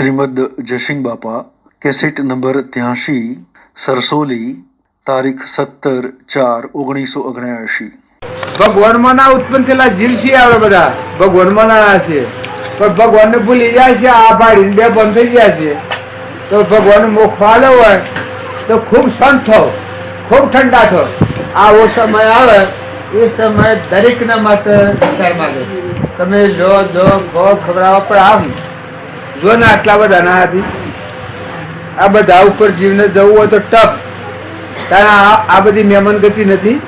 શ્રીમદ જયસિંહ બાપા cassette number 83 Sarsoli તારીખ 17/4/1979। ભગવાનમાં ના ઉત્પન્ન થયેલા જીવ છે આવે બધા ભગવાનમાં ના છે પણ ભગવાનને ભૂલી જાય છે આ પાડીને બે બંધ થઈ ગયા છે તો ભગવાન મોક્ષ આલો હોય તો ખૂબ શાંત થો ખૂબ ઠંડા થો આવો સમય આવે એ સમય દરેકના માટે વિચાર માંગે તમે લો દો ખો ખવડાવવા પણ આમ જો ને આટલા બધા ના હતી આ બધા ઉપર જીવને જવું હોય તો ટપ કારણ આ બધી મહેમાન ગતિ નથી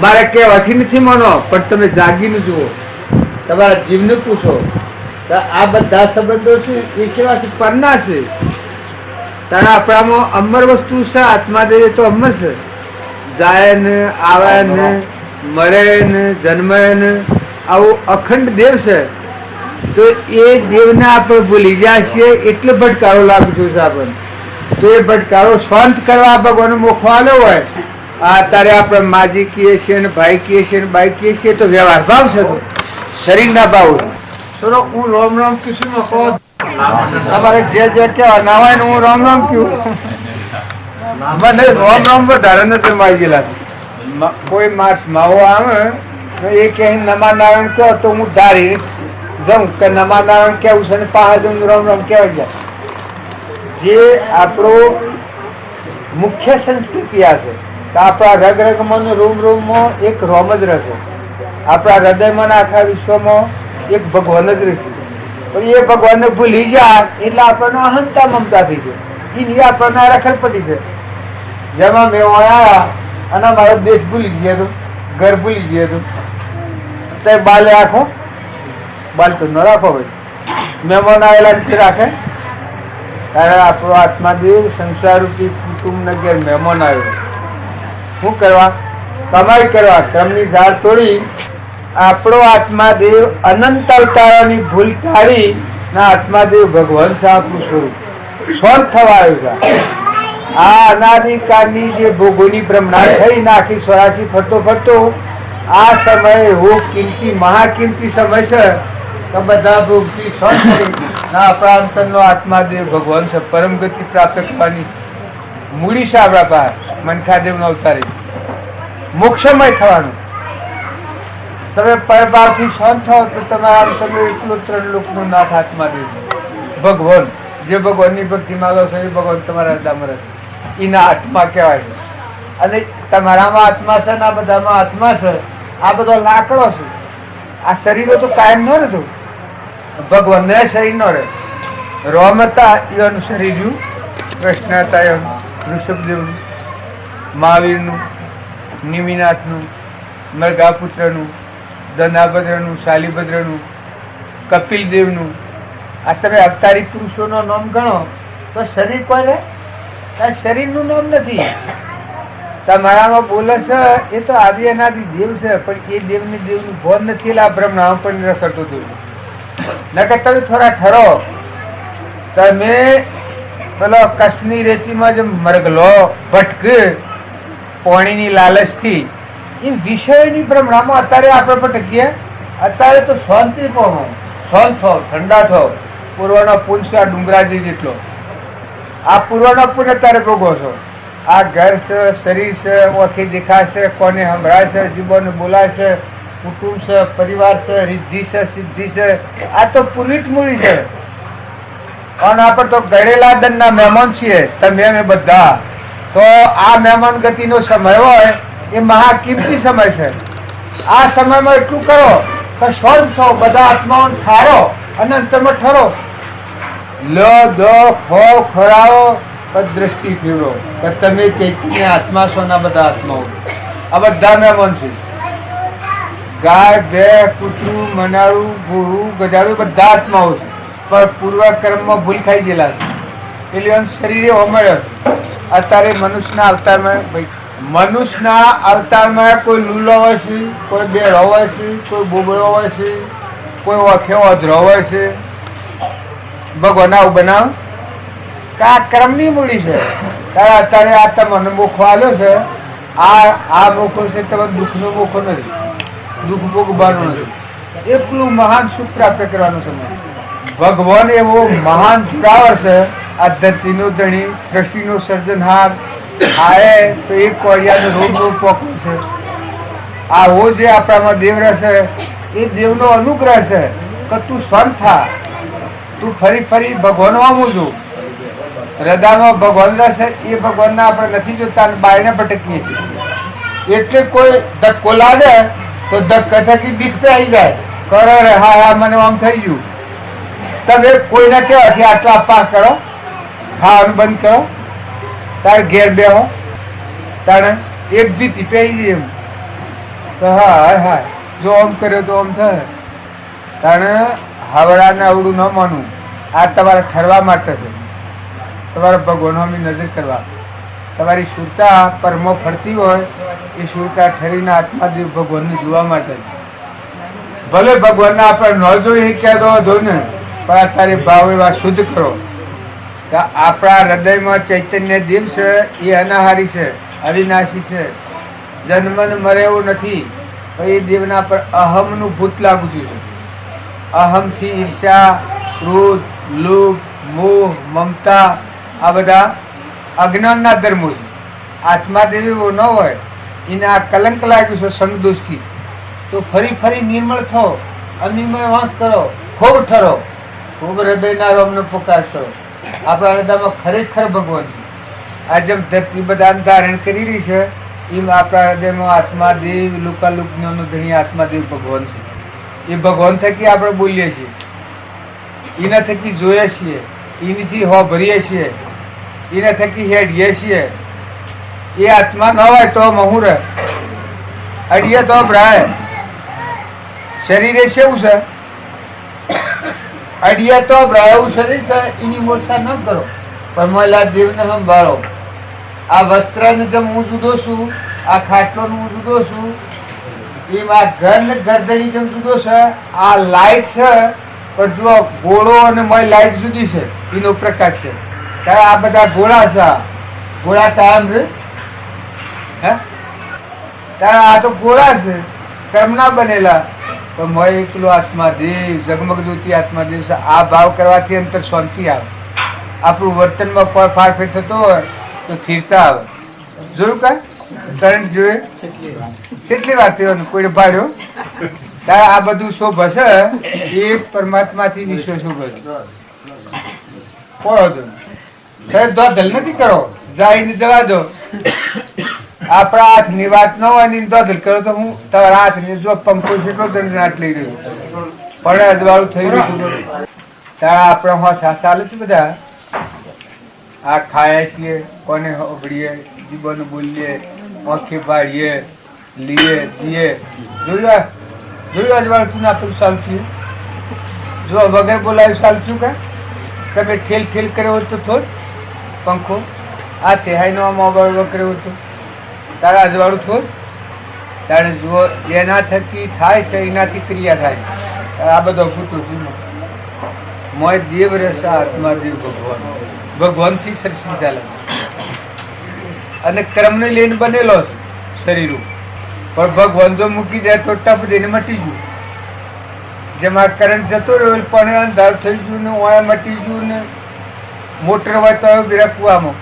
મારે કહેવાથી નથી માનો પણ તમે જાગીને જુઓ તમારા જીવને પૂછો આ બધા સંબંધો છે એ કેવાથી પરના છે તારા આપણામાં અમર વસ્તુ છે આત્માદેવ તો અમર છે જાય ને આવે ને મરે ને જન્મે ને આવું અખંડ દેવ છે તો એ દેવને આપણે ભૂલી જાય છીએ એટલે ભટકારો લાગતો છે આપણને તો એ ભટકારો શાંત કરવા ભગવાન મોખો આલ્યો હોય અત્યારે આપણે માજી કહીએ છીએ ને ભાઈ કહીએ છીએ ને બાઈ કહીએ છીએ તો વ્યવહાર ભાવ છે તો શરીરના ભાવ ચલો હું રામ રામ કૃષ્ણ કહો તમારે જે જે કહેવા ના હોય ને હું રામ રામ કહું મને રામ રામ વધારે નથી મારી ગયેલા કોઈ માવો આવે એ કહે નમા નારાયણ કહો તો હું ધારી જાઉં કે નમા નારાયણ કેવું છે ને પાસે જઉં રામ રામ કહેવાય જાય જે આપણો મુખ્ય સંસ્કૃતિ આ છે આપણા રગ રગમાં રૂમ રૂમમાં એક રોમ જ રહેશે આપણા હૃદયમાં આખા વિશ્વમાં એક ભગવાન જ રહેશે પણ એ ભગવાનને ભૂલી જાય એટલે આપણને અહંતા મમતા થઈ જાય એ આપણને રખડપટી છે જેમાં મેં આવ્યા અને મારો દેશ ભૂલી ગયો હતો ઘર ભૂલી ગયો હતો તો બાલે રાખો બાલ તો ન રાખો ભાઈ મહેમાન આવેલા રીતે રાખે ત્યારે આપણો આત્માદેવ સંસાર રૂપી કુટુંબ ઘેર મહેમાન આવ્યો શું કરવા કમાઈ કરવા ક્રમની ઝાડ તોડી આપણો આત્માદેવ અનંત અવતારોની ભૂલ ટાળી ના આત્માદેવ ભગવાન સાહેબનું સ્વરૂપ શાંત થવા આવ્યું છે આ અનાદિકાળની જે ભોગોની બ્રહ્મણા થઈ નાખી સ્વરાશી ફરતો ફરતો આ સમય એવો કિંમતી મહાકિંમતી સમય છે તો બધા ભોગથી શાંત થઈ ના આપણા અંતરનો આત્માદેવ ભગવાન છે પરમ ગતિ પ્રાપ્ત કરવાની મૂડી છે આપણા પાસે મનખાદેવ નો અવતારી મોક્ષમય થવાનું તમે પરભાવથી શાંત થાવ તો તમારા તમે એટલું 3 લોકનો નાથ આત્માદેવ ભગવાન જે ભગવાનની ભક્તિ માંગો છો એ ભગવાન તમારા હૃદયમાં રહે એના આત્મા કહેવાય છે અને તમારામાં આત્મા છે ને આ બધામાં આત્મા છે આ બધો લાકડો છે આ શરીરો તો કાયમ ન રહેતું ભગવાનને શરીર ન રહે રોમ હતા એનું શરીર રહ્યું કૃષ્ણ હતા એનું ઋષભદેવનું મહાવીરનું નિમિનાથનું મરઘાપુત્રનું ધનાભદ્રનું શાલીભદ્રનું કપિલદેવનું આ તમે અવતારી પુરુષોનો નામ ગણો તો શરીર કોઈ રહે શરીરનું નામ નથી તમારામાં બોલે છે એ તો આદિ અનાદિ દેવ છે પણ એ દેવને દેવનું ભોન નથી એટલે આ બ્રહ્મણામાં પણ રખડતો હતું નકર તમે થોડા ઠરો તમે પેલો કચ્છની રેતીમાં જે મરગલો ભટક પાણીની લાલચથી એ વિષયની બ્રહ્મણામાં અત્યારે આપણે ભટકીએ અત્યારે તો શાંતિ પામો શાંત થાવ ઠંડા થાવ પૂર્વનો પુલ છે આ ડુંગરાજી જેટલો આ પૂર્વનો પુલ અત્યારે ભોગવો છો આ ઘર છે શરીર છે ઓખી દેખાય છે કોને સંભળાય છે જીવોને બોલાય છે કુટુંબ છે પરિવાર છે રિદ્ધિ છે સિદ્ધિ છે આ તો પૂરી જ મૂડી છે અને આપણે તો ગળેલા દનના મહેમાન છીએ તમે અમે બધા તો આ મહેમાન ગતિનો સમય હોય એ મહાકીમતી સમય છે આ સમયમાં એટલું કરો કે શાંત થો બધા આત્માઓ ઠારો અને અંતરમાં ઠરો લો દો ખો ખોરાવો દ્રષ્ટિ ફેરવો કે તમે ચૈતન્ય આત્મા છો ના બધા આત્માઓ આ બધા મહેમાન છે ગાય બે કૂતરું મનાળું ઘોડું ગજાડું બધા આત્માઓ છે પણ પૂર્વકર્મમાં ભૂલ ખાઈ ગયેલા છે એટલે શરીરે હોમળ્યો અત્યારે મનુષ્યના અવતારમાં કોઈ લૂલો હોય છે કોઈ બેડો હોય છે કોઈ બોબડો હોય છે કોઈ ઓખે ઓધરો હોય છે ભગવાન આવું બનાવ કે આ કર્મની મૂડી છે ત્યારે અત્યારે આ તમને મોખો આલ્યો છે આ મોખો છે તમે દુઃખનો મોખો નથી દુઃખ ભોગવાનું નથી એટલું મહાન સુખ પ્રાપ્ત કરવાનો સમય ભગવાન એવો મહાન પુરાવો છે, આ ધરતીનો ધણી, સૃષ્ટિનો સર્જનહાર, આએ તો એક કોળિયાનો રોગ પોકું છે. આવો જે આપણામાં દેવ રહેશે એ દેવનો અનુગ્રહ છે કે તું શાંત થા, તું ફરી ફરી ભગવાન વામું છું. હૃદયમાં ભગવાન રહેશે એ ભગવાનના આપણે નથી જોતા, બાયને ભટકીએ છીએ. એટલે કોઈ ધક્કો લાગે તો ધક્કા થકી બીક પે આવી જાય, કરો રે હા હા મને આમ થઈ ગયું. તમે કોઈને કહેવાથી આટલા પાસ કરો, ખાવાનું બંધ કરો, તારે ઘેર બેહો, તારે એક ભીતિ પહેરી એમ તો હા હા જો આમ કર્યો તો આમ થાય. તારે હાવડાને અવડું ન માનવું, આ તમારે ઠરવા માટે છે, તમારે ભગવાનોની નજર કરવા. તમારી સુરતા પરમો ફરતી હોય એ સુરતા ઠરીને આત્માદેવ ભગવાનને જોવા માટે. ભલે ભગવાનને આપણે ન જોઈએ કહેતો હતો ને, પણ અત્યારે ભાવ એવા શુદ્ધ કરો કે આપણા હૃદયમાં ચૈતન્ય દેવ છે, એ અનાહારી છે, અવિનાશી છે, જન્મન મરે એવું નથી. પણ એ દેવના પર અહમનું ભૂત લાગુ છે. અહમથી ઈર્ષ્યા, ક્રોધ, લોભ, મોહ, મમતા આ બધા અજ્ઞાનના ધર્મો છે. આત્માદેવ એવો ન હોય, એને આ કલંક લાગ્યું છે સંગ દોષથી, તો ફરી ફરી નિર્મળ થો, અનિર્મળ વાંક કરો, ખૂબ ઠરો, ખૂબ હૃદયના રોમને પુકાર કરો. આપણા હૃદયમાં ખરેખર ભગવાન છે. આ જેમ ધરતી બધાને ધારણ કરી રહી છે, એમ આપણા હૃદયમાં આત્માદેવ, લુકાલુક જ્ઞાનનો ધણી આત્માદેવ ભગવાન છે. એ ભગવાન થકી આપણે બોલીએ છીએ, એના થકી જોઈએ છીએ, એનાથી હોભરીએ છીએ, એના થકી હેડીએ છીએ. એ આત્મા ન હોય તો મહુર અડીએ તો ભ્રાય. શરીરે કેવું છે? અડીએ તો ભ્રાય એવું શરીર છે, એની મોરસા ન કરો, પણ મહિલા જીવને સંભાળો. આ વસ્ત્રને જેમ હું જુદો છું, આ ખાટલો હું જુદો છું, એમ આ ઘર ને ગરદણી જેમ જુદો છે. આ લાઈટ છે, પણ જો ગોળો અને મય લાઈટ જુદી છે, એનો પ્રકાશ છે. ત્યારે આ બધા ગોળા છે, ગોળા ટાઈમ રે ત્યારે આ તો ગોળા છે, કર્મના બનેલા. પણ મય એકલો આત્માદેવ, જગમગ જ્યોતિ આત્માદેવ છે. આ ભાવ કરવાથી અંતર શાંતિ આવે. આપણું વર્તનમાં કોઈ ફારફેર થતો હોય તો સ્થિરતા આવે. જોયું કા કરંટ જોઈએ કેટલી વાત કોઈ ભાડ્યો. ત્યારે આ બધું શોભ છે એ પરમાત્માથી વિશ્વ શોભ છે. દોધલ નથી કરો, જાય જવા દો. આપણા હાથ ની વાત ન હોય ને દોધલ કરો તો હું તમારા હાથ ની જો પંખો કેટલો દંડ નાટ લઈ રહ્યો પણ અજવાળું થઈ રહ્યું. ત્યારે આપણે હોશા ચાલે છે બધા. આ ખાયા છીએ, કોને ઓગળીએ, જીવન બોલીએ, આંખે ભાળીએ, લીએ જીએ. જોયું અજવાળું તું આપેલું ચાલતું. જો વગર બોલાવ્યું ચાલતું કે તમે ખેલ ખેલ કર્યો હતો તો જ પંખો આ તેહાઈનો મોબાઈલ કર્યો હતો તારા અજવાળું થોડ. તારે જુઓ એના થકી થાય છે, એનાથી ક્રિયા થાય છે. આ બધો ભૂતું મોય દેવ રહેશે આત્માદેવ ભગવાન. ભગવાનથી સૃષ્ટિ ચાલે અને કર્મને લઈને બનેલો શરીર. પણ ભગવાન જો મૂકી જાય તો ટપ દઈને મટી ગયું. જેમાં કરંટ જતો રહ્યો પણ અંધાર થઈ ગયું ને ઓયા મટી ગયું ને મોટર હોય તો બિરકવામાં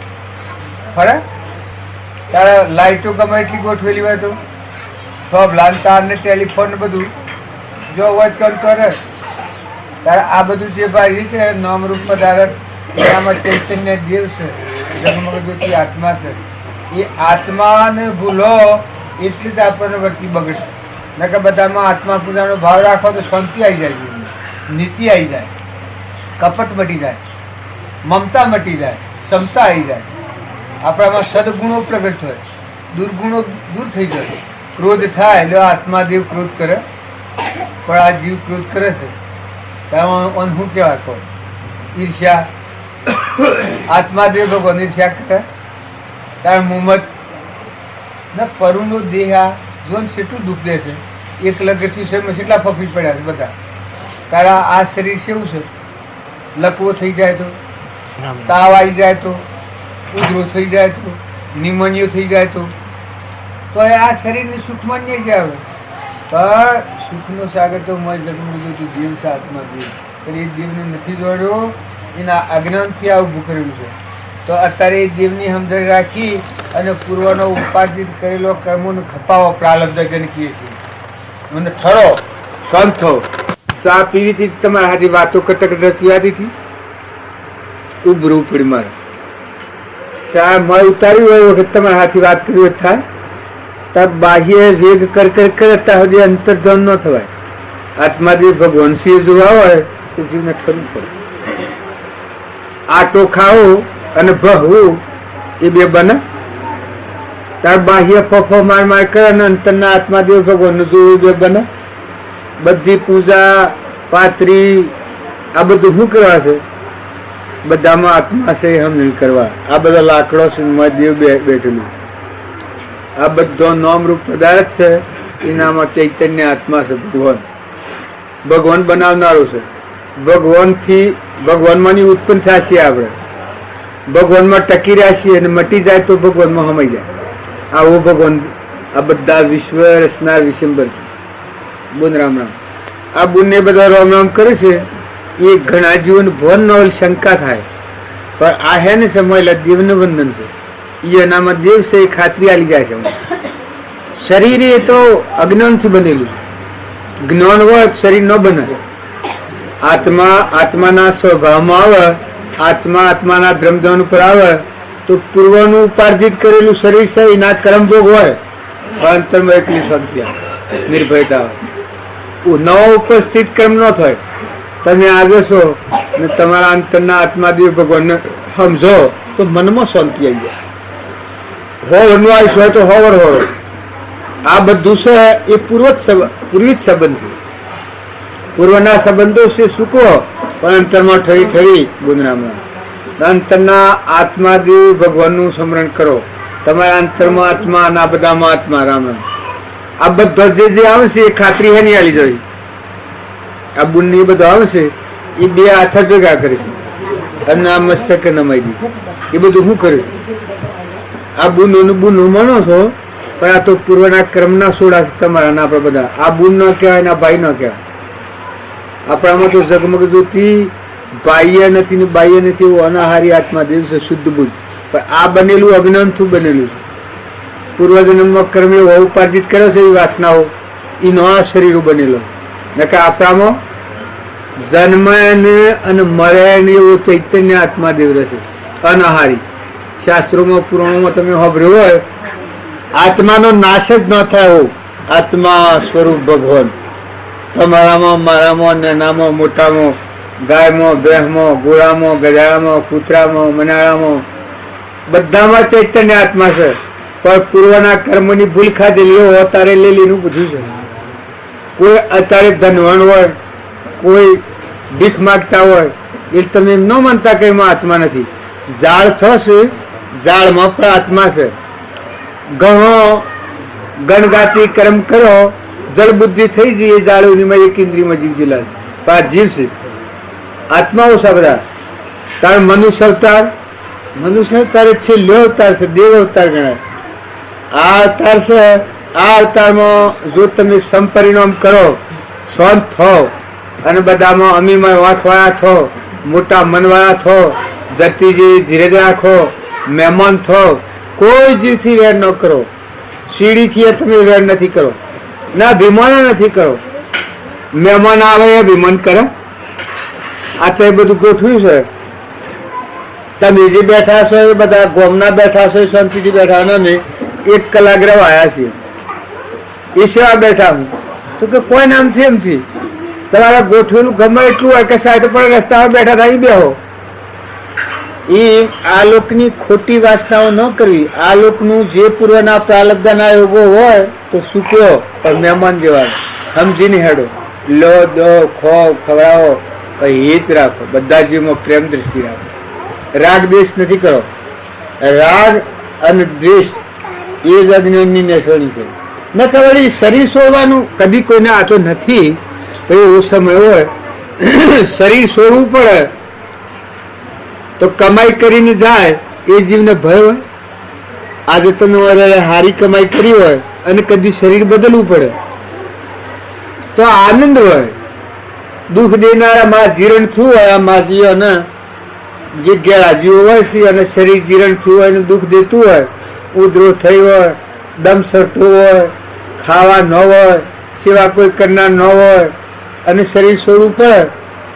ફરે. ત્યારે લાઈટો ગમે એટલી ગોઠવેલી હોય તો સબ લાલ તાર ને ટેલિફોન ને બધું જો હોય કરતો રહે. ત્યારે આ બધું જે ભાઈ છે નામરૂપ પદાર્થ એનામાં ચૈતન્ય દેવ છે, જગમગજ્યોતિ આત્મા છે. એ આત્માને ભૂલો એટલી જ આપણને વર્તી બગડશે. ન કે બધામાં આત્મા પૂજાનો ભાવ રાખો તો શાંતિ આવી જાય, નીતિ આવી જાય, કપટ મટી જાય, મમતા મટી જાય, ક્ષમતા આવી જાય. આપણામાં સદગુણો પ્રગટ થાય, દુર્ગુણો દૂર થઈ જાય. ક્રોધ થાય એટલે આત્માદેવ ક્રોધ કરે, પણ આ જીવ ક્રોધ કરે છે. હું કેવા કહું ઈર્ષ્યા, આત્માદેવ ભગવાન ઈર્ષ્યા કરે. તારે મુહમ્મદ ને પરુનો દેહ જોન કેટલું દુઃખ દે છે. એક લગતી શરીરમાં કેટલા ફફી પડ્યા છે બધા. તારા આ શરીર કેવું છે? લકવો થઈ જાય તો, તાવ આવી જાય તો, ઉધરો થઈ જાય તો, નિમોનિયો થઈ જાય તો આ શરીરની સુખમાન્ય જ આવે. પણ સુખનો સાગર તો મોય જગમગ જ્યોતિ દેવ છે આત્મા દેવ. પણ એ જીવને નથી જોડ્યો, એના અજ્ઞાનથી આ ઊભું કરેલું છે. તો અત્યારે એ જીવની સમજણ રાખી અને પૂર્વનો ઉપાર્જિત કરેલો કર્મોનો ખપાવો પ્રાલબ્ધ ગણકીએ છીએ. મને ઠરો શાંત થો. ચા પીવી હતી તમારા હાથી વાતો કરતા કરતા પીવાતી હતી, ઉભરું પડી મારે. ચા મળ ઉતારી હોય વખત તમારા હાથી વાત કરી થાય તબ બાહ્ય વેગ કર કર કરતા સુધી અંતર્ધ્યાન ન થવાય. આત્માદેવ ભગવાન સિંહ જોવા હોય તો જીવને ઠરવું પડે. આટો ખાવો અને ભહવું એ બે બને. તાર બાહ્ય ફફો માર માર કરે અને અંતરના આત્માદેવ ભગવાન નું જોવું બે બને. બધી પૂજા પાત્રી આ બધું શું કરવા છે? બધામાં આત્મા છે એમ નહીં કરવા. આ બધા લાકડો છે દેવ બેઠેલું, આ બધો નામરૂપ પદાર્થ છે, એનામાં ચૈતન્ય આત્મા છે. ભગવાન બનાવનારું છે. ભગવાનમાંની ઉત્પન્ન થશે. આપણે ભગવાનમાં ટકી રહ્યા છીએ અને મટી જાય તો ભગવાનમાં હમાઈ જાય. આવો ભગવાન આ બધા વિશ્વ રચનાર વિશંબર છે. બોન રામ રામ. આ બુનને બધા રામ રામ કરે છે. એ ઘણા જીવન ભવન નો શંકા થાય, પણ આ હે ને સમયેલા દેવનું બંધન છે. એ એનામાં દેવ છે એ ખાતરી આલી જાય છે. શરીર એ તો અજ્ઞાનથી બનેલું. જ્ઞાન હોય શરીર ન બને. આત્મા આત્માના સ્વભાવમાં આવે, આત્મા આત્માના ધર્મધન ઉપર આવે તો પૂર્વનું ઉપાર્જિત કરેલું શરીર છે એના કર્મભોગ હોય, અંતરમાં એટલી શાંતિ આવે, નિર્ભયતા આવે. નવો ઉપસ્થિત કર્મ ન થાય. તમે આગળ છો ને તમારા અંતરના આત્માદેવ ભગવાનને સમજો તો મનમાં શાંતિ આવી જાય. હોવરનું આયુષ હોય તો હોવર હોવર. આ બધું છે એ પૂર્વિત સંબંધ છે. પૂર્વના સંબંધો છે સુકો, પણ અંતરમાં ઠરી ઠરી ગુંદરામણા. અંતરના આત્માદેવ ભગવાનનું સ્મરણ કરો. તમારા અંતરમાં આત્મા અને આ બધામાં આત્મા. રામ રામ. આ બધા જે આવે છે એ ખાતરી હે નહીં આલી જોઈ. આ બુન એ બધું આવે છે એ બે હાથ ભેગા કરે છે અને આ મસ્તક નમાઈ દીધું. એ બધું શું કરે? આ બુનું માનો છો, પણ આ તો પૂર્વના ક્રમના સોડા છે તમારા. આપડે બધા આ બુન ન કહેવાય ને ભાઈ ન કહેવાય. આપણામાં તો જગમગ જ્યોતિ બાહ્ય નથી ને બાહ્ય નથી એવું અનાહારી આત્મા દેવ છે, શુદ્ધ બુદ્ધ. પણ આ બનેલું અજ્ઞાનથી બનેલું છે. પૂર્વજન્મમાં કર્મ એવો ઉપાર્જિત કર્યો છે એવી વાસનાઓ એનો આ શરીર બનેલો. નકે આપણામાં જન્મે અને મરે ને એવું ચૈતન્ય આત્મા દેવ રહેશે, અનાહારી. શાસ્ત્રોમાં પુરાણોમાં તમે સાંભળ્યું હોય આત્માનો નાશ જ ન થાય. આત્મા સ્વરૂપ ભગવાન તમારામાં, મારામાં, નાનામાં, મોટામાં, ગાયમાં, ભેંસમાં, ઘોડામાં, ગધાડામાં, કૂતરામાં, મનાળામાં, બધામાં ચૈતન્ય આત્મા છે. પણ પૂર્વના કર્મની ભૂલ ખાધેલી એવો અત્યારે લેલીનું બધું છે. કોઈ અત્યારે ધનવાન હોય, કોઈ ભીખ માગતા હોય, એ તમે એમ ન માનતા કે એમાં આત્મા નથી. ઝાડ થશે, ઝાડમાં પણ આત્મા છે. ઘણો ગણગાતી કર્મ કરો, જળ બુદ્ધિ થઈ જઈએ ઝાડોની એક ઇન્દ્રિયમાં જીવ જીલા પાંચ જીવ છે. આત્માઓ છે બધા. તાર મનુષ્ય અવતાર છેલ્લો અવતાર છે, દેવ અવતાર ગણાય. આ અવતાર છે. આ અવતારમાં જો તમે સંપરિણામ કરો, શાંત થો અને બધામાં અમીમાં વાંખવાળા થો, મોટા મનવાળા થો, ધરતીજી ધીરે રાખો, મહેમાન થો, કોઈ જીવથી વેર ન કરો. સીડીથી તમે વેર નથી કરો, ના ભીમાન નથી કરો. મહેમાન આવે એ ભીમાન કરે. આ તો એ બધું ગોઠવ્યું છે. તમે જે બેઠા છો એ બધા ગોમના બેઠા છો, શાંતિથી બેઠા. અમે 1 કલાક રવાયા છીએ. એ સેવા બેઠા હું તો કે કોઈ નામથી એમથી તમારા ગોઠવેલું ગમે એટલું હોય કે સાઈડ પર રસ્તામાં બેઠા થાય બેહો. એ આ લોકની ખોટી વાસનાઓ ન કરવી. આ લોકનું જે પૂર્વના પ્રાલબ્ધના યોગો હોય તો સૂક્યો પણ મહેમાન જેવા સમજીને હેડો. લો દો ખો ખવડાવો, હિત રાખો, બધા જીવમાં પ્રેમ દ્રષ્ટિ રાખો. રાગ દ્વેષ નથી કરો. રાગ અને દ્વેષ એ જ અજ્ઞાનની નિશાની છે. ન ખબર શરીર છોડવાનું કદી કોઈને આતો નથી. તો એવો સમય હોય શરીર છોડવું પડે તો કમાઈ કરીને જાય એ જીવને ભય હોય. આજે તમે હારી કમાઈ કરી હોય અને કદી શરીર બદલવું પડે તો આનંદ હોય. દુઃખ દેનારા માં જીરણ થયું હોય આ માજીઓને જે ગેળાજીઓ હોય છે અને શરીર જીરણ થયું હોય અને દુઃખ દેતું હોય, ઉધરો થઈ હોય, દમ સરતું હોય, ખાવા ન હોય, સેવા કોઈ કરનાર ન હોય અને શરીર છોડવું પડે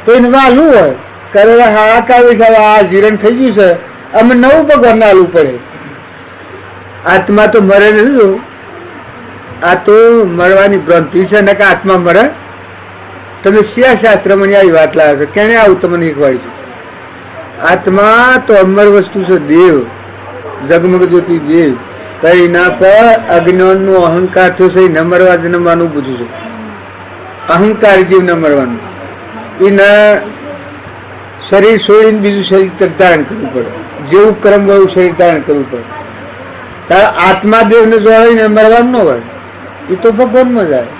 તો એને વાલું હોય કરે હાહાકાર છે, આ જીરણ થઈ ગયું છે, અમે નવું ભગવાન આલવું પડે. આત્મા તો મરે નથી, આ તો મળવાની ભ્રાંતિ છે ને કે આત્મા મરે. તમે શિયા શાસ્ત્રમાં આવી વાત લાવે છે, કેને આવું તમને શીખવાડ્યું છે? આત્મા તો અમર વસ્તુ છે, દેવ જગમગ જ્યોતિ દેવ. કઈ ના પર અજ્ઞાન નું અહંકાર થયો છે, ન મરવા જન્મવાનું બધું છે. અહંકાર જીવ ન મરવાનું, એના શરીર છોડીને બીજું શરીર ધારણ કરવું પડે, જેવું કર્મ હોય એવું શરીર ધારણ કરવું પડે. તારે આત્મા દેવને જોડાઈને મરવાનું ન હોય, એ તો ભગવાનમાં જાય.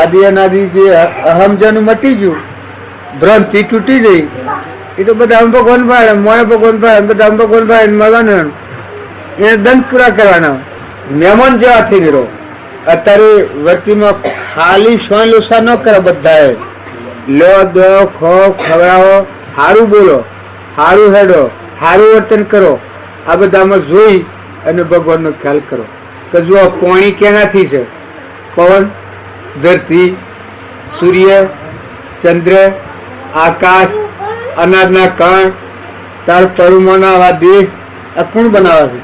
આદિ અનાદિ જે અહમજન મટી ગયું, ભ્રાંતિ તૂટી ગઈ, એ તો બધા ભગવાન ભાઈ મોય ભગવાન ભાઈ બધા ભગવાન ભાઈ મળવાનું, એને દંડ પૂરા કરવાના. મહેમાન જેવા થઈ ગયો. અત્યારે વર્તીમાં ખાલી સોય લોસા ન કરે, બધાએ લો દો ખો ખવડાવો, સારું બોલો, સારું હેડો, સારું વર્તન કરો, આ બધામાં જોઈ અને ભગવાનનો ખ્યાલ કરો કે જો પાણી કેનાથી છે? પવન, ધરતી, સૂર્ય, ચંદ્ર, આકાશ, અનાજના કણ, તાર તરુમોના આવા દેહ આ કોણ બનાવે છે?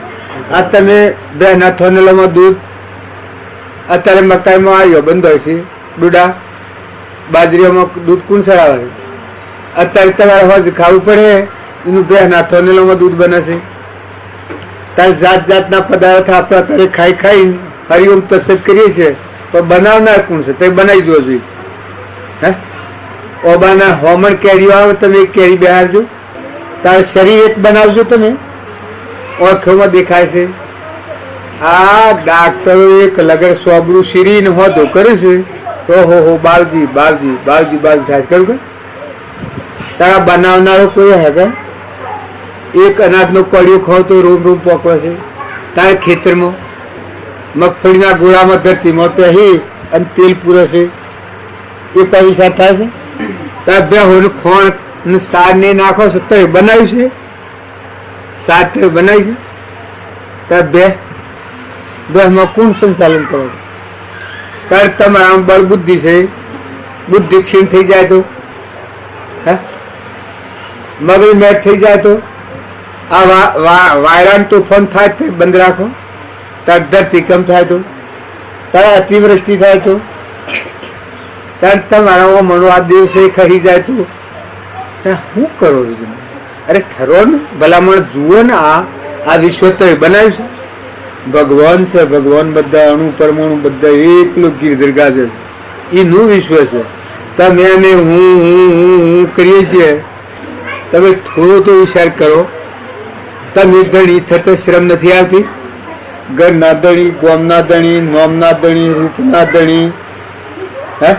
આ તમે બેના થોનેલામાં દૂધ અત્યારે મકાઈમાં આવ્યો બંધ હોય છે, ડૂડા બાજરીઓમાં દૂધ કોણ ચડાવે છે? અત્યારે તમારે હોજ ખાવું પડે, એનું બેના થોનેલામાં દૂધ બને છે. ત્યારે જાત જાતના પદાર્થ આપણે અત્યારે ખાઈ ખાઈ હરિઓમ તસદ કરીએ છીએ, તો બનાવનાર કોણ છે? તે બનાવી દો જોઈએ. હે ઓબાના હોમણ કેરીઓ આવે, તમે એક કેરી બેહારજો, તારે શરીર એક બનાવજો. તમે ઓઠોમાં દેખાય છે. આ ડાક્ટરો એક લગર સોબરું શીરીને હોદો કરે છે, તો હો બાલજી બાલજી બાલજી બાલજી થાય કરું કે તારા બનાવનારો કોઈ હે કે? એક અનાજનો પડ્યો ખાવ તો રૂમ રૂમ પોકવે છે. તારે ખેતરમાં મગફળીના ગોળામાં ધરતીમાં પહેરી અને તેલ પૂરે છે, એ પૈસા થાય છે. તારે બે હોનું ખોણ સાર ને નાખો છો તો બનાવ્યું છે, સાર તો બનાવ્યું છે. તારે બેમાં કોણ સંચાલન કરો? તારે તમારા બળ બુદ્ધિ છે, બુદ્ધિ ક્ષીણ થઈ જાય તો, હે મગજ મેટ થઈ જાય તો, આ વાયરાન તોફાન થાય તો બંધ રાખો. તાર ધરતીકંપ થાય તો, તારે અતિવૃષ્ટિ થાય તો, તાર તમારા મનો આ દિવસે ખરી જાય તો શું કરો? અરે ઠરો ને, ભલામણ જુઓ ને, આ વિશ્વ તો બનાવ્યું છે, ભગવાન છે. ભગવાન બધા અણુ પરમાણુ બધા એકલું ગીરધર ગાજર એનું વિશ્વ છે. તમે અમે હું કરીએ છીએ. તમે થોડો તો વિચાર કરો. તમે ધણી થતો શ્રમ નથી આવતી? ઘરના ધણી, ગોમના ધણી, નોમના ધણી, રૂપના ધણી. હે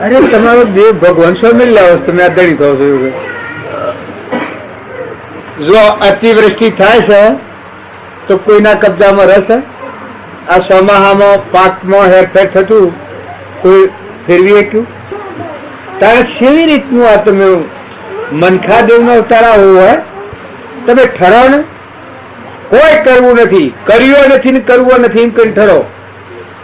અરે તમારો દેવ ભગવાન સ્વામી લાવો, તમે આ ધણી કહો છો. જો અતિવૃષ્ટિ થાય છે તો કોઈના કબજામાં રહેશે? આ ચોમાહામાં પાકમાં હેરફેર થતું કોઈ ફેરવી શક્યું? તારે કેવી રીતનું આ તમે મનખા દેવનો અવતારા હોય? તમે ઠરો ને, કોઈ કરવું નથી, કર્યો નથી ને કરવો નથી એમ કઈ ઠરો.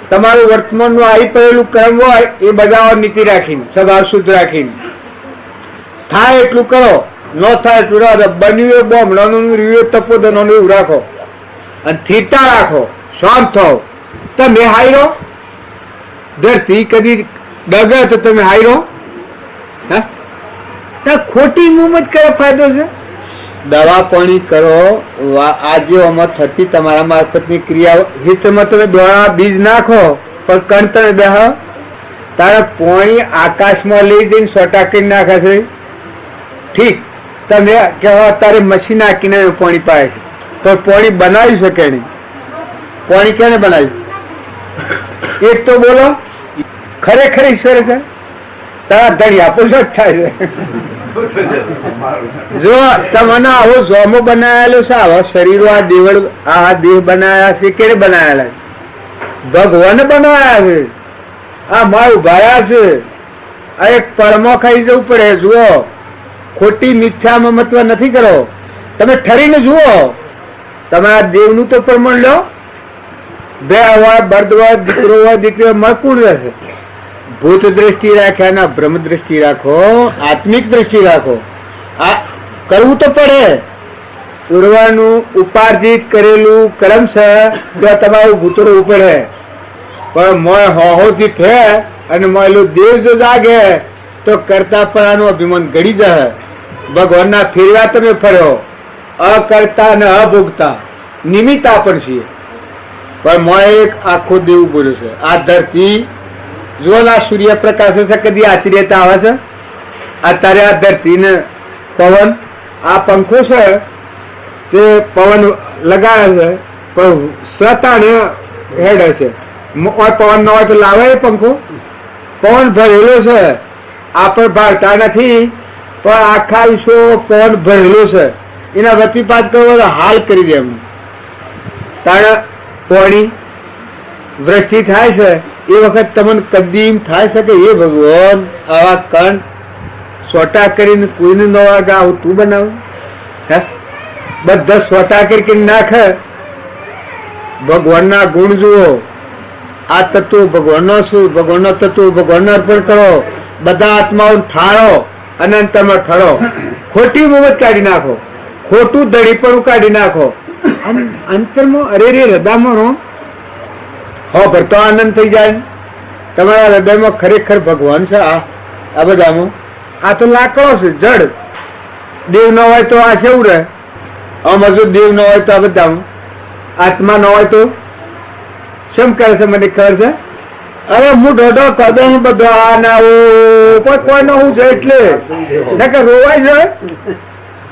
તમારું વર્તમાનનું આવી પડેલું કર્મ હોય એ બજાવવા નીતિ રાખીને, સ્વભાવ શુદ્ધ રાખીને થાય એટલું કરો, ન થાય એટલું રાખો. બન્યું બોમડાનું રહ્યું તપોદનોનું એવું રાખો અને થીટા રાખો, શાંત થાવ. તમે હાયરો, ધરતી કદી ડગે તો તમે હાયરો. હે ખોટી મુમત કયો ફાયદો છે? દવા પાણી કરો, આજે આમાં થતી તમારા મારફતની ક્રિયા હિતમાં તમે દોડા બીજ નાખો, પણ કણતર બેહ. તારે પાણી આકાશમાં લઈ જઈને સોટા કરી નાખે છે, ઠીક. તમે કહેવા અત્યારે મશીન નાખીને પાણી પાય છે, તો પાણી બનાવી શકે નહીં. પાણી કેને બનાવ્યું? એક તો બોલો, ખરેખર ઈશ્વર છે. તારા ધણી આપો જ થાય છે. જો તમને આવો જોમો બનાવેલો છે, આવા શરીરો, આ દેવળ, આ દેહ બનાવ્યા છે, કેને બનાવેલા? ભગવાન બનાવ્યા છે. આ મારું ભાયા છે, અરે પરમો ખાઈ જવું પડે. જુઓ, ખોટી મિથ્યામાં મહત્વ નથી કરો. તમે ઠરીને જુઓ, તમારા દેવનું તો પ્રમાણ લો. બે હોય, બર્દ હોય, દીકરો હોય, દીકરી હોય, મકુળ રહેશે. ભૂત દ્રષ્ટિ રાખ્યા ના બ્રહ્મ દ્રષ્ટિ રાખો, આત્મિક દ્રષ્ટિ રાખો. આ કરવું તો પડે. ઉડવાનું ઉપાર્જિત કરેલું કર્મ છે તો તમારું ભૂતરું પડે. પણ મોય હોહોથી છે અને મોયલું દેવ જો જાગે તો કરતા પરાનું અભિમાન ગળી જાય. ભગવાનના ફેરવા તમે ફર્યો, અકર્તા ને અભોગતા નિમિત્તા પણ છીએ. પણ મોય એક આખો દેવ બોલ્યો છે. આ ધરતી જો ના સૂર્યપ્રકાશ છે, કદી આશ્ચર્યતા આવે છે? અત્યારે આ ધરતી ને પવન, આ પંખો છે તે પવન લગાડે છે, પણ સતાને હેડે છે. પવન ન હોય તો લાવે એ પંખો? પવન ભરેલો છે, આપણે ભારતા નથી, પણ આખા વિશ્વ પવન ભરેલો છે. એના વતીપાત કરવો તો હાલ કરી દે. એમ તારે પાણી વૃષ્ટિ થાય છે એ વખત તમને કદીમ થાય છે કે એ ભગવાન આવા કણ સોટા કરીને કોઈને ન વાગે આવું તું બનાવ? હે, બધા સોટા કરી નાખે. ભગવાનના ગુણ જુઓ. આ તત્વો ભગવાનનો શું? ભગવાનનો તત્વો ભગવાનને અર્પણ કરો. બધા આત્માઓ ઠાળો, અનંતમાં ઠળો. ખોટી મુહૂર્ત કાઢી નાખો, ખોટું દડીપણું કાઢી નાખો. અંતરમાં અરે રે હૃદયમાં રો હો ભરતો આનંદ થઈ જાય. તમારા હૃદયમાં ખરેખર ભગવાન છે. આ બધામાં આ તો લાકડો છે, જડ. દેવ ન હોય તો આ કેવું રહે? આમાં જો દેવ ન હોય તો આ બધામાં આત્મા ન હોય તો શેમ કરે છે? મને ખબર છે. અરે હું ઢોઢો કદો બધો આ ના કોઈ નો હું છે એટલે રોવાય છે.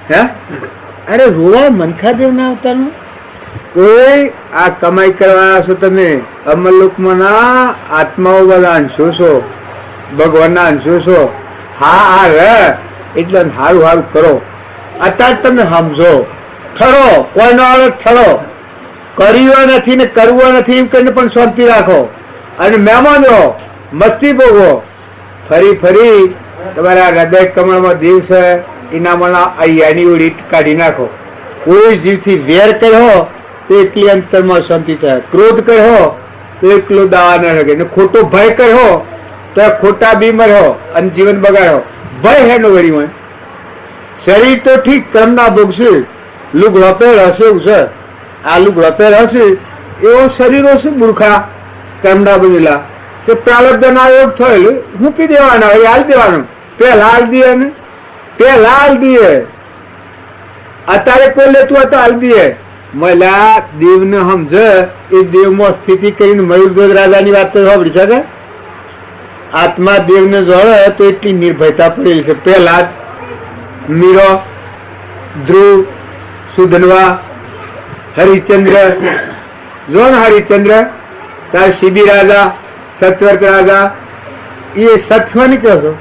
હે, અરે રોવાય મનખા દેવ ના અવતારનું. કોઈ આ કમાઈ કરવા છો તમે? અમરલોકમાં ના આત્માઓ બધા અંશો છો, ભગવાનના અંશો છો. હા આ રે એટલે સારું સારું કરો. અત્યારે તમે સમજો, ઠરો. કોઈનો આવે ઠરો. કર્યો નથી ને કરવો નથી એમ કરીને પણ શાંતિ રાખો. અને મહેમાન રહો, મસ્તી ભોગવો. ફરી ફરી તમારા હૃદય કમળમાં દિવસ એનામાં અહીંયાની ઉડી કાઢી નાખો. કોઈ જીવથી વેર કર્યો તો એકલી અંતરમાં શાંતિ થાય. ક્રોધ કર્યો તો એકલો દાવા ન લાગે. ને ખોટો ભય કર્યો તો ખોટા બીમાર હો અને જીવન બગાડો. ભય હેનો વળી હોય. શરીર તો ઠીક કર્મના ભોગ છે. લુગડો પહેર હશે એવું છે. આ લુગડો પહેર હશે એવો શરીરો છે મૂર્ખા કર્મના બનેલા. તે પ્રારબ્ધ ના યોગ થયેલું મૂકી દેવાના હોય, હાલ દેવાનું. પેલા હાલ દે ને પેલા હાલ દે. અત્યારે કોઈ લેતું હોય તો હાલ દે. મલા દેવ ને સમજ એ દેવમાં સ્થિતિ કરીને મયુરધ્વજ રાજાની વાત તો સાંભળી છે કે આત્મા દેવને જોડે તો એટલી નિર્ભયતા પડેલી છે. પહેલા જ મીરો, ધ્રુવ, સુધનવા, હરિચંદ્ર જો ને હરિચંદ્ર, તાર શિબી રાજા, સત્વર્ક રાજા, એ સત્વની કહો છો.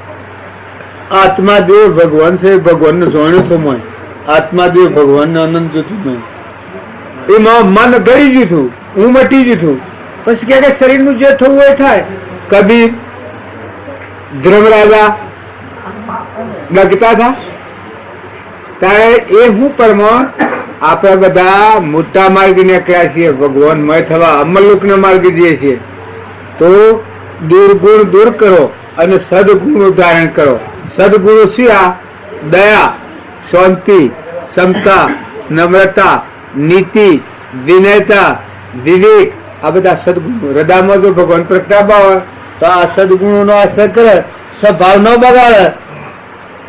આત્મા દેવ ભગવાન છે. ભગવાનને જોણ્યું તો મોય આત્મા દેવ ભગવાનને આનંદ જોતું મેં. એમાં મન ગળી ગયું હતું, હું મટી ગયું છું. પછી કે શરીરનું જે થવું એ થાય. કબીર, ધર્મરાજા ડગતા હતા ત્યારે એ હું પરમાણ આપણે બધા મોટા માર્ગે નીકળ્યા છીએ. ભગવાનમય થવા અમરલોકના માર્ગે જઈએ છીએ. તો દુર્ગુણ દૂર કરો અને સદગુણ ધારણ કરો. સદગુણો શિયા દયા, શાંતિ, ક્ષમતા, નમ્રતા, નીતિ, વિનયતા, વિવેક, આ બધા સદગુણો. હૃદયમાં જો ભગવાન પ્રગટાવવા હોય તો આ સદગુણો નો આશ્રય કરે, સ્વભાવ ન બગાડે.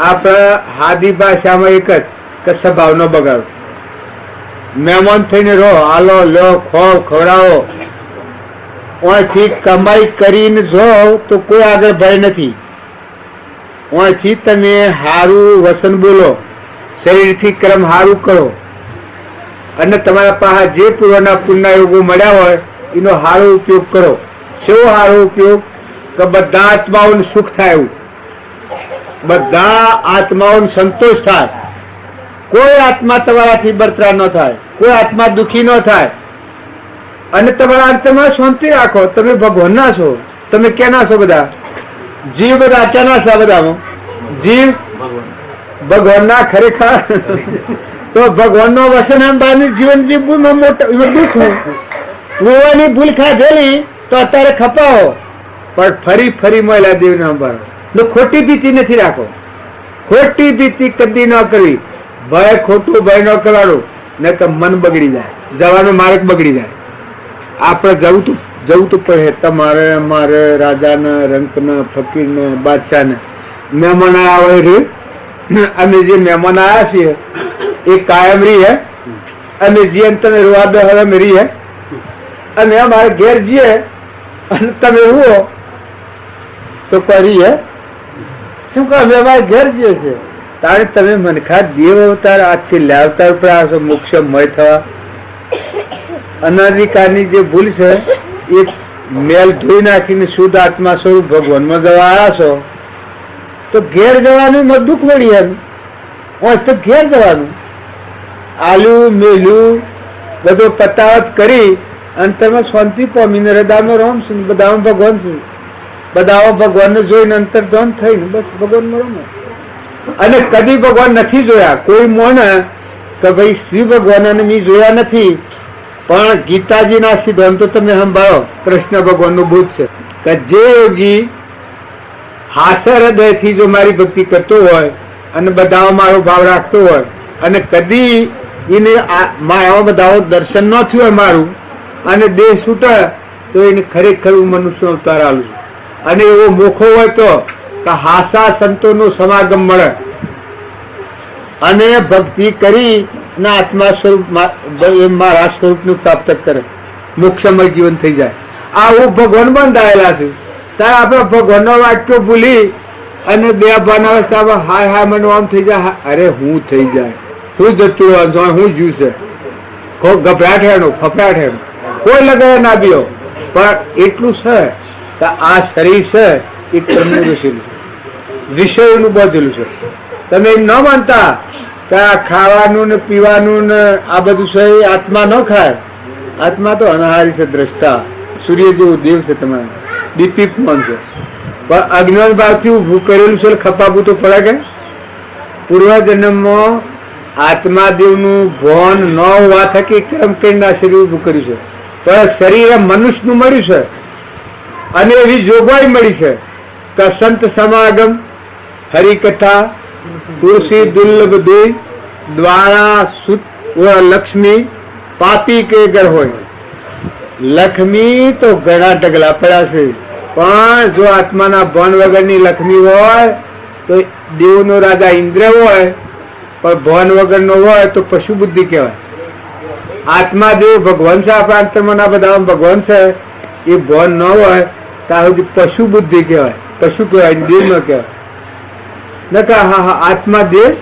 આપણે હાદી ભાષામાં એક જ કે સ્વભાવ ન બગાડો. મહેમાન થઈને રહો, હાલો લો, ખો ખવડાવો. ઓયથી કમાઈ કરીને જો તો કોઈ આગળ ભય નથી. ઓયથી તમે સારું વસન બોલો, શરીરથી કર્મ સારું કરો અને તમારા પાસે જે પૂર્વના પુણ્ય યોગો મળ્યા હોય એનો સારો ઉપયોગ કરો. શેવો સારો ઉપયોગ? કે બધા આત્માઓને સુખ થાય એવું, બધા આત્માઓને સંતોષ થાય. કોઈ આત્મા તમારાથી બરતરા ન થાય, કોઈ આત્મા દુઃખી ન થાય. અને તમારા અંતમાં શાંતિ રાખો. તમે ભગવાનના છો. તમે કેના છો બધા? જીવ બધા ક્યાંના છે? બધામાં જીવ ભગવાનના ખરેખર તો ભગવાનનો વસન બહારનું જીવન જીવવું મોટું દુઃખ. ગોવાની ભૂલ ખાધેલી તો અત્યારે ખપાવો, પણ ફરી ફરી મળેલા દેવને સંભાળો. ખોટી ભીતિ નથી રાખો, ખોટી ભીતિ કદી ન કરવી. ભય ખોટું ભય ન કરવાનું, ને કે મન બગડી જાય, જવાનો માર્ગ બગડી જાય. આપણે જવું તો પડે. તમારે મારે રાજાને, રંકને, ફકીરને, બાદશાહને મહેમાન આવ્યા હોય. અમે જે મહેમાન આવ્યા છીએ એ કાયમ રહી હે. અમે જે તમે રૂવા દો હવે અમે રહી હે. અને અમારે ઘેર જઈએ અને તમે રૂવો તો કરી હે. શું કહો? અમે અમારે ઘેર જઈએ છીએ. તારે તમે મનખા દેવ અવતાર આછી લાવતાર પર આવશો મોક્ષમય થવા. અનાદિકાળની જે ભૂલ છે એ મેલ ધોઈ નાખીને શુદ્ધ આત્મા સ્વરૂપ ભગવાનમાં જવા આવ્યા છો તો ઘેર જવાનું દુઃખ વળી એમ હોય તો ઘેર જવાનું. આલું મેલું બધું પતાવત કરી અને તમે શાંતિ પામીને હૃદયમાં રમશો. બધામાં ભગવાન છે, બધામાં ભગવાનને જોઈને અંતર્ધ્યાન થઈને બસ ભગવાનમાં રમો. અને કદી ભગવાન નથી જોયા. કોઈ મોને કે ભાઈ શ્રી ભગવાનને મેં જોયા નથી, પણ ગીતાજીના સિદ્ધાંતો તમે સંભાળો. કૃષ્ણ ભગવાનનું ભૂત છે કે જે યોગી હાસ્ય હૃદયથી જો મારી ભક્તિ કરતો હોય અને બધામાં મારો ભાવ રાખતો હોય અને કદી એને મારા બધા દર્શન ન થયું હોય મારું અને દેહ છૂટે તો એને ખરેખર હું મનુષ્ય અવતાર આલું છું. અને એવો મોખો હોય તો હાસા સંતોનું સમાગમ મળે અને ભક્તિ કરી ના આત્મા સ્વરૂપ મારા સ્વરૂપનું પ્રાપ્ત કરે, મોક્ષમય જીવન થઈ જાય. આવું ભગવાન બંધાયેલા છે. ત્યારે આપણે ભગવાનનો વાક્યો ભૂલી અને બે ભાન અવસ્થામાં હાય હાય મને આમ થઈ જાય. અરે હું થઈ જાય, હું જતું હું જ્યું છે. ગભરાટ હેનું ફફડાટ હેનું કોઈ લગાવે ના બીઓ. પણ એટલું છે કે આ શરીર છે એ કર્મનું રચેલું છે, વિષયોનું બધેલું છે. તમે એમ ન માનતા કે આ ખાવાનું ને પીવાનું ને આ બધું છે એ આત્મા ન ખાય. આત્મા તો અનાહારી છે, દ્રષ્ટા સૂર્ય જેવું દેવ છે. તમારે દીપીપમાન છે, પણ અજ્ઞાન ભાવથી ઊભું કરેલું છે. ખપાવું તો પડે કે પૂર્વજન્મમાં આત્મા દેવનું ભાન ન હોવા થકી કેમ કરીને આ શરીર ઊભું કર્યું છે. પણ શરીર મનુષ્યનું મળ્યું છે અને એવી જોગવાઈ મળી છે કે સંત સમાગમ, હરિકથા, તુલસી દુર્લભ દુઈ દ્વારા સુત લક્ષ્મી પાપી કે ઘર હોય. લક્ષ્મી તો ઘણા ઢગલા પડ્યા છે, પણ જો આત્માના ભાન વગરની લક્ષ્મી હોય તો દેવનો રાજા ઇન્દ્ર હોય, પણ ભાન વગરનો હોય તો પશુ બુદ્ધિ કહેવાય. આત્મા દેવ ભગવાન છે. આપણા અંતરમાં બધા ભગવાન છે. એ ભાન ન હોય ત્યાં સુધી પશુ બુદ્ધિ કહેવાય, પશુ કહેવાય, દેવ ન કહેવાય. આત્મા દેવ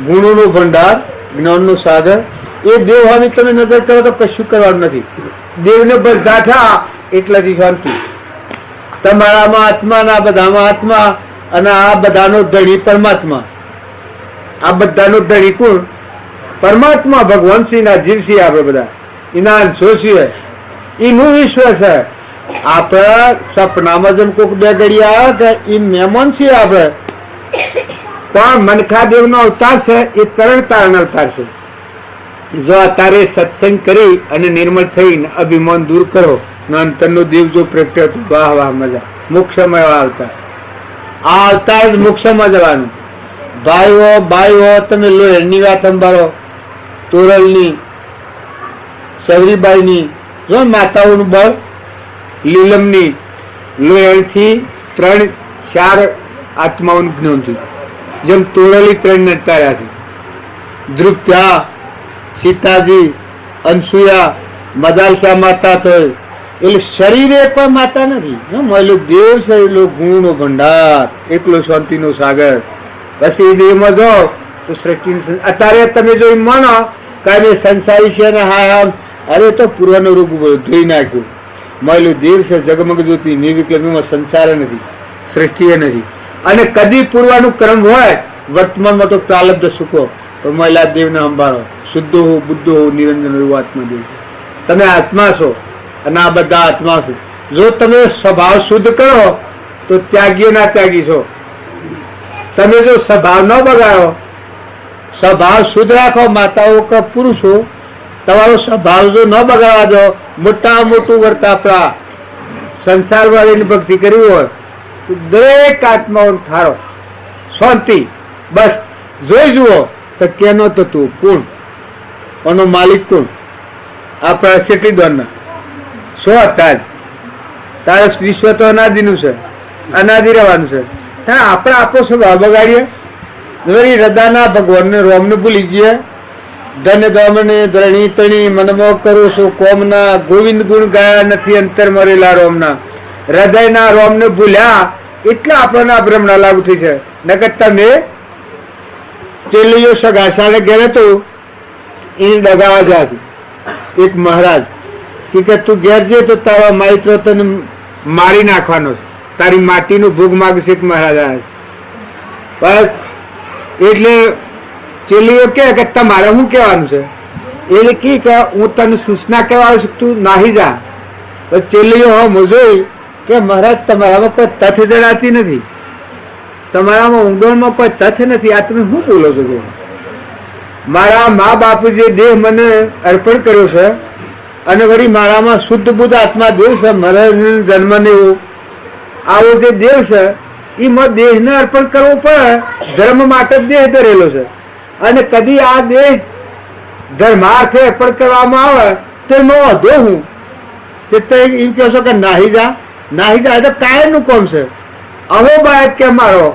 ગુણોનો ભંડાર, જ્ઞાનનો સાગર. એ દેવ હવે તમે નજર કરો તો કશું કરવાનું નથી. દેવને બસ ગાંઠા એટલાથી શાંતિ. તમારામાં આત્મા ના બધામાં આત્મા અને આ બધાનો ધણી પરમાત્મા. આ બધાનો ધણી કોણ? પરમાત્મા. ભગવાન શ્રી ના જીવ છીએ આપણે બધા, એના અંશો છીએ. એનું વિશ્વ છે. આપણે સપનામાં જેમ કોઈક બે ઘડી આવે કે એ મહેમાન છીએ આપણે, પણ મનખાદેવ નો અવતાર છે એ તરણ તારણ અવતાર છે. જો અત્યારે સત્સંગ કરી અને નિર્મળ થઈને અભિમાન દૂર કરો ને અંતરનો દેવ જો પ્રગટે તો વાહ વાહ મજા. મોક્ષમાં આવતા આ અવતાર જ મોક્ષમાં જવાનું. ભાઈઓ ભાઈઓ તમે લોહેરની વાત સંભાળો. તોરલની, સવરીબાઈની, જો માતાઓનું બળ, લીલમની લોહેણથી 3-4 આત્માઓનું જ્ઞાન થયું. જેમ તોરલી 3 ને તાર્યા છે. ધ્રુપત્યા, સીતાજી, અનસુયા, મદાલસા માતા તો એટલે શરીરે પણ માતા નથી. મળેલું દેવ છે, એટલો ગુણનો ભંડાર, એકલો શાંતિનો સાગર. પછી દેવમાં જાઓ તો સૃષ્ટિ. અત્યારે તમે જો એમ માનો કાંઈ સંસારી છે ને હા અરે તો પૂર્વનો રૂપ ધોઈ નાખ્યું. મળેલું દેવ છે, જગમગ જ્યોતિ, નિર્વિકલ્પમાં સંસાર નથી, સૃષ્ટિએ નથી. અને કદી પૂર્વાનું ક્રમ હોય વર્તમાનમાં તો પ્રાલબ્ધ સુખો, તો મહિલા દેવને સંભાળો. શુદ્ધો હો, બુદ્ધો હો, નિરંજન એવું આત્મા દેવ છે. તમે આત્મા છો અને આ બધા આત્મા છો. જો તમે સ્વભાવ શુદ્ધ કરો તો ત્યાગીઓના ત્યાગી છો. તમે જો સ્વભાવ ન બગાડો, સ્વભાવ શુદ્ધ રાખો, માતાઓ કે પુરુષો, તમારો સ્વભાવ જો ન બગાડવા દો, મોટા મોટું કરતા આપણા સંસાર વાળીની ભક્તિ કરવી હોય તો દરેક આત્માઓ ઠારો શાંતિ. બસ જોઈ જુઓ તો કેનો તત્વ કોણ, એનો માલિક કોણ? આપણા શેઠીદ્વારના શું હતા જ તારે વિશ્વ તો અનાદિનું છે, અનાદિ રહેવાનું છે. આપણે આપણો સ્વભાવ બગાડીએ, વળી હૃદયના ભગવાનને રોમને ભૂલી ગયા. ધન દમને ધરણી તણી મનમો કરું છું કોમના, ગોવિંદ ગુણ ગાયા નથી અંતર મરેલા રોમના. હૃદયના રોમને ભૂલ્યા એટલે આપણને આ ભ્રમણા લાગુ થઈ છે. નકર તમે ચેલીઓ સગાસાને ઘેરે તો એ ડગાવા જાય. એક મહારાજ કે તું ઘેર જે તો તારા માઇત્રો તને મારી નાખવાનો, તારી માટીનું ભોગ માગશે. એક મહારાજ આવે બસ એટલે ચેલીઓ કે તમારે શું કહેવાનું છે? એટલે કે હું તને સૂચના કહેવા છું, તું નાહી જા. ચેલીઓ હો જોઈ કે મહારાજ તમારામાં કોઈ તથ્ય જણાતી નથી, તમારામાં ઊંડણમાં કોઈ તથ્ય નથી, આ તમે શું બોલો છો? મારા મા બાપુ જે દેહ મને અર્પણ કર્યો છે અને વળી મારામાં શુદ્ધ બુદ્ધ આત્મા દેવ છે, મારા જન્મ ને એવું આવો જે દેવ છે એમાં દેહને અર્પણ કરવો પડે. ધર્મ માટે જ દેહ ધરેલો છે અને કદી આ દેહ ધર્માર્થે અર્પણ કરવામાં આવે તો એમાં વધો હું એમ કહો છો કે નાહી જા, નાહી જા. એટલે કાયમનું કોમ છે. અહો બાળક કે મારો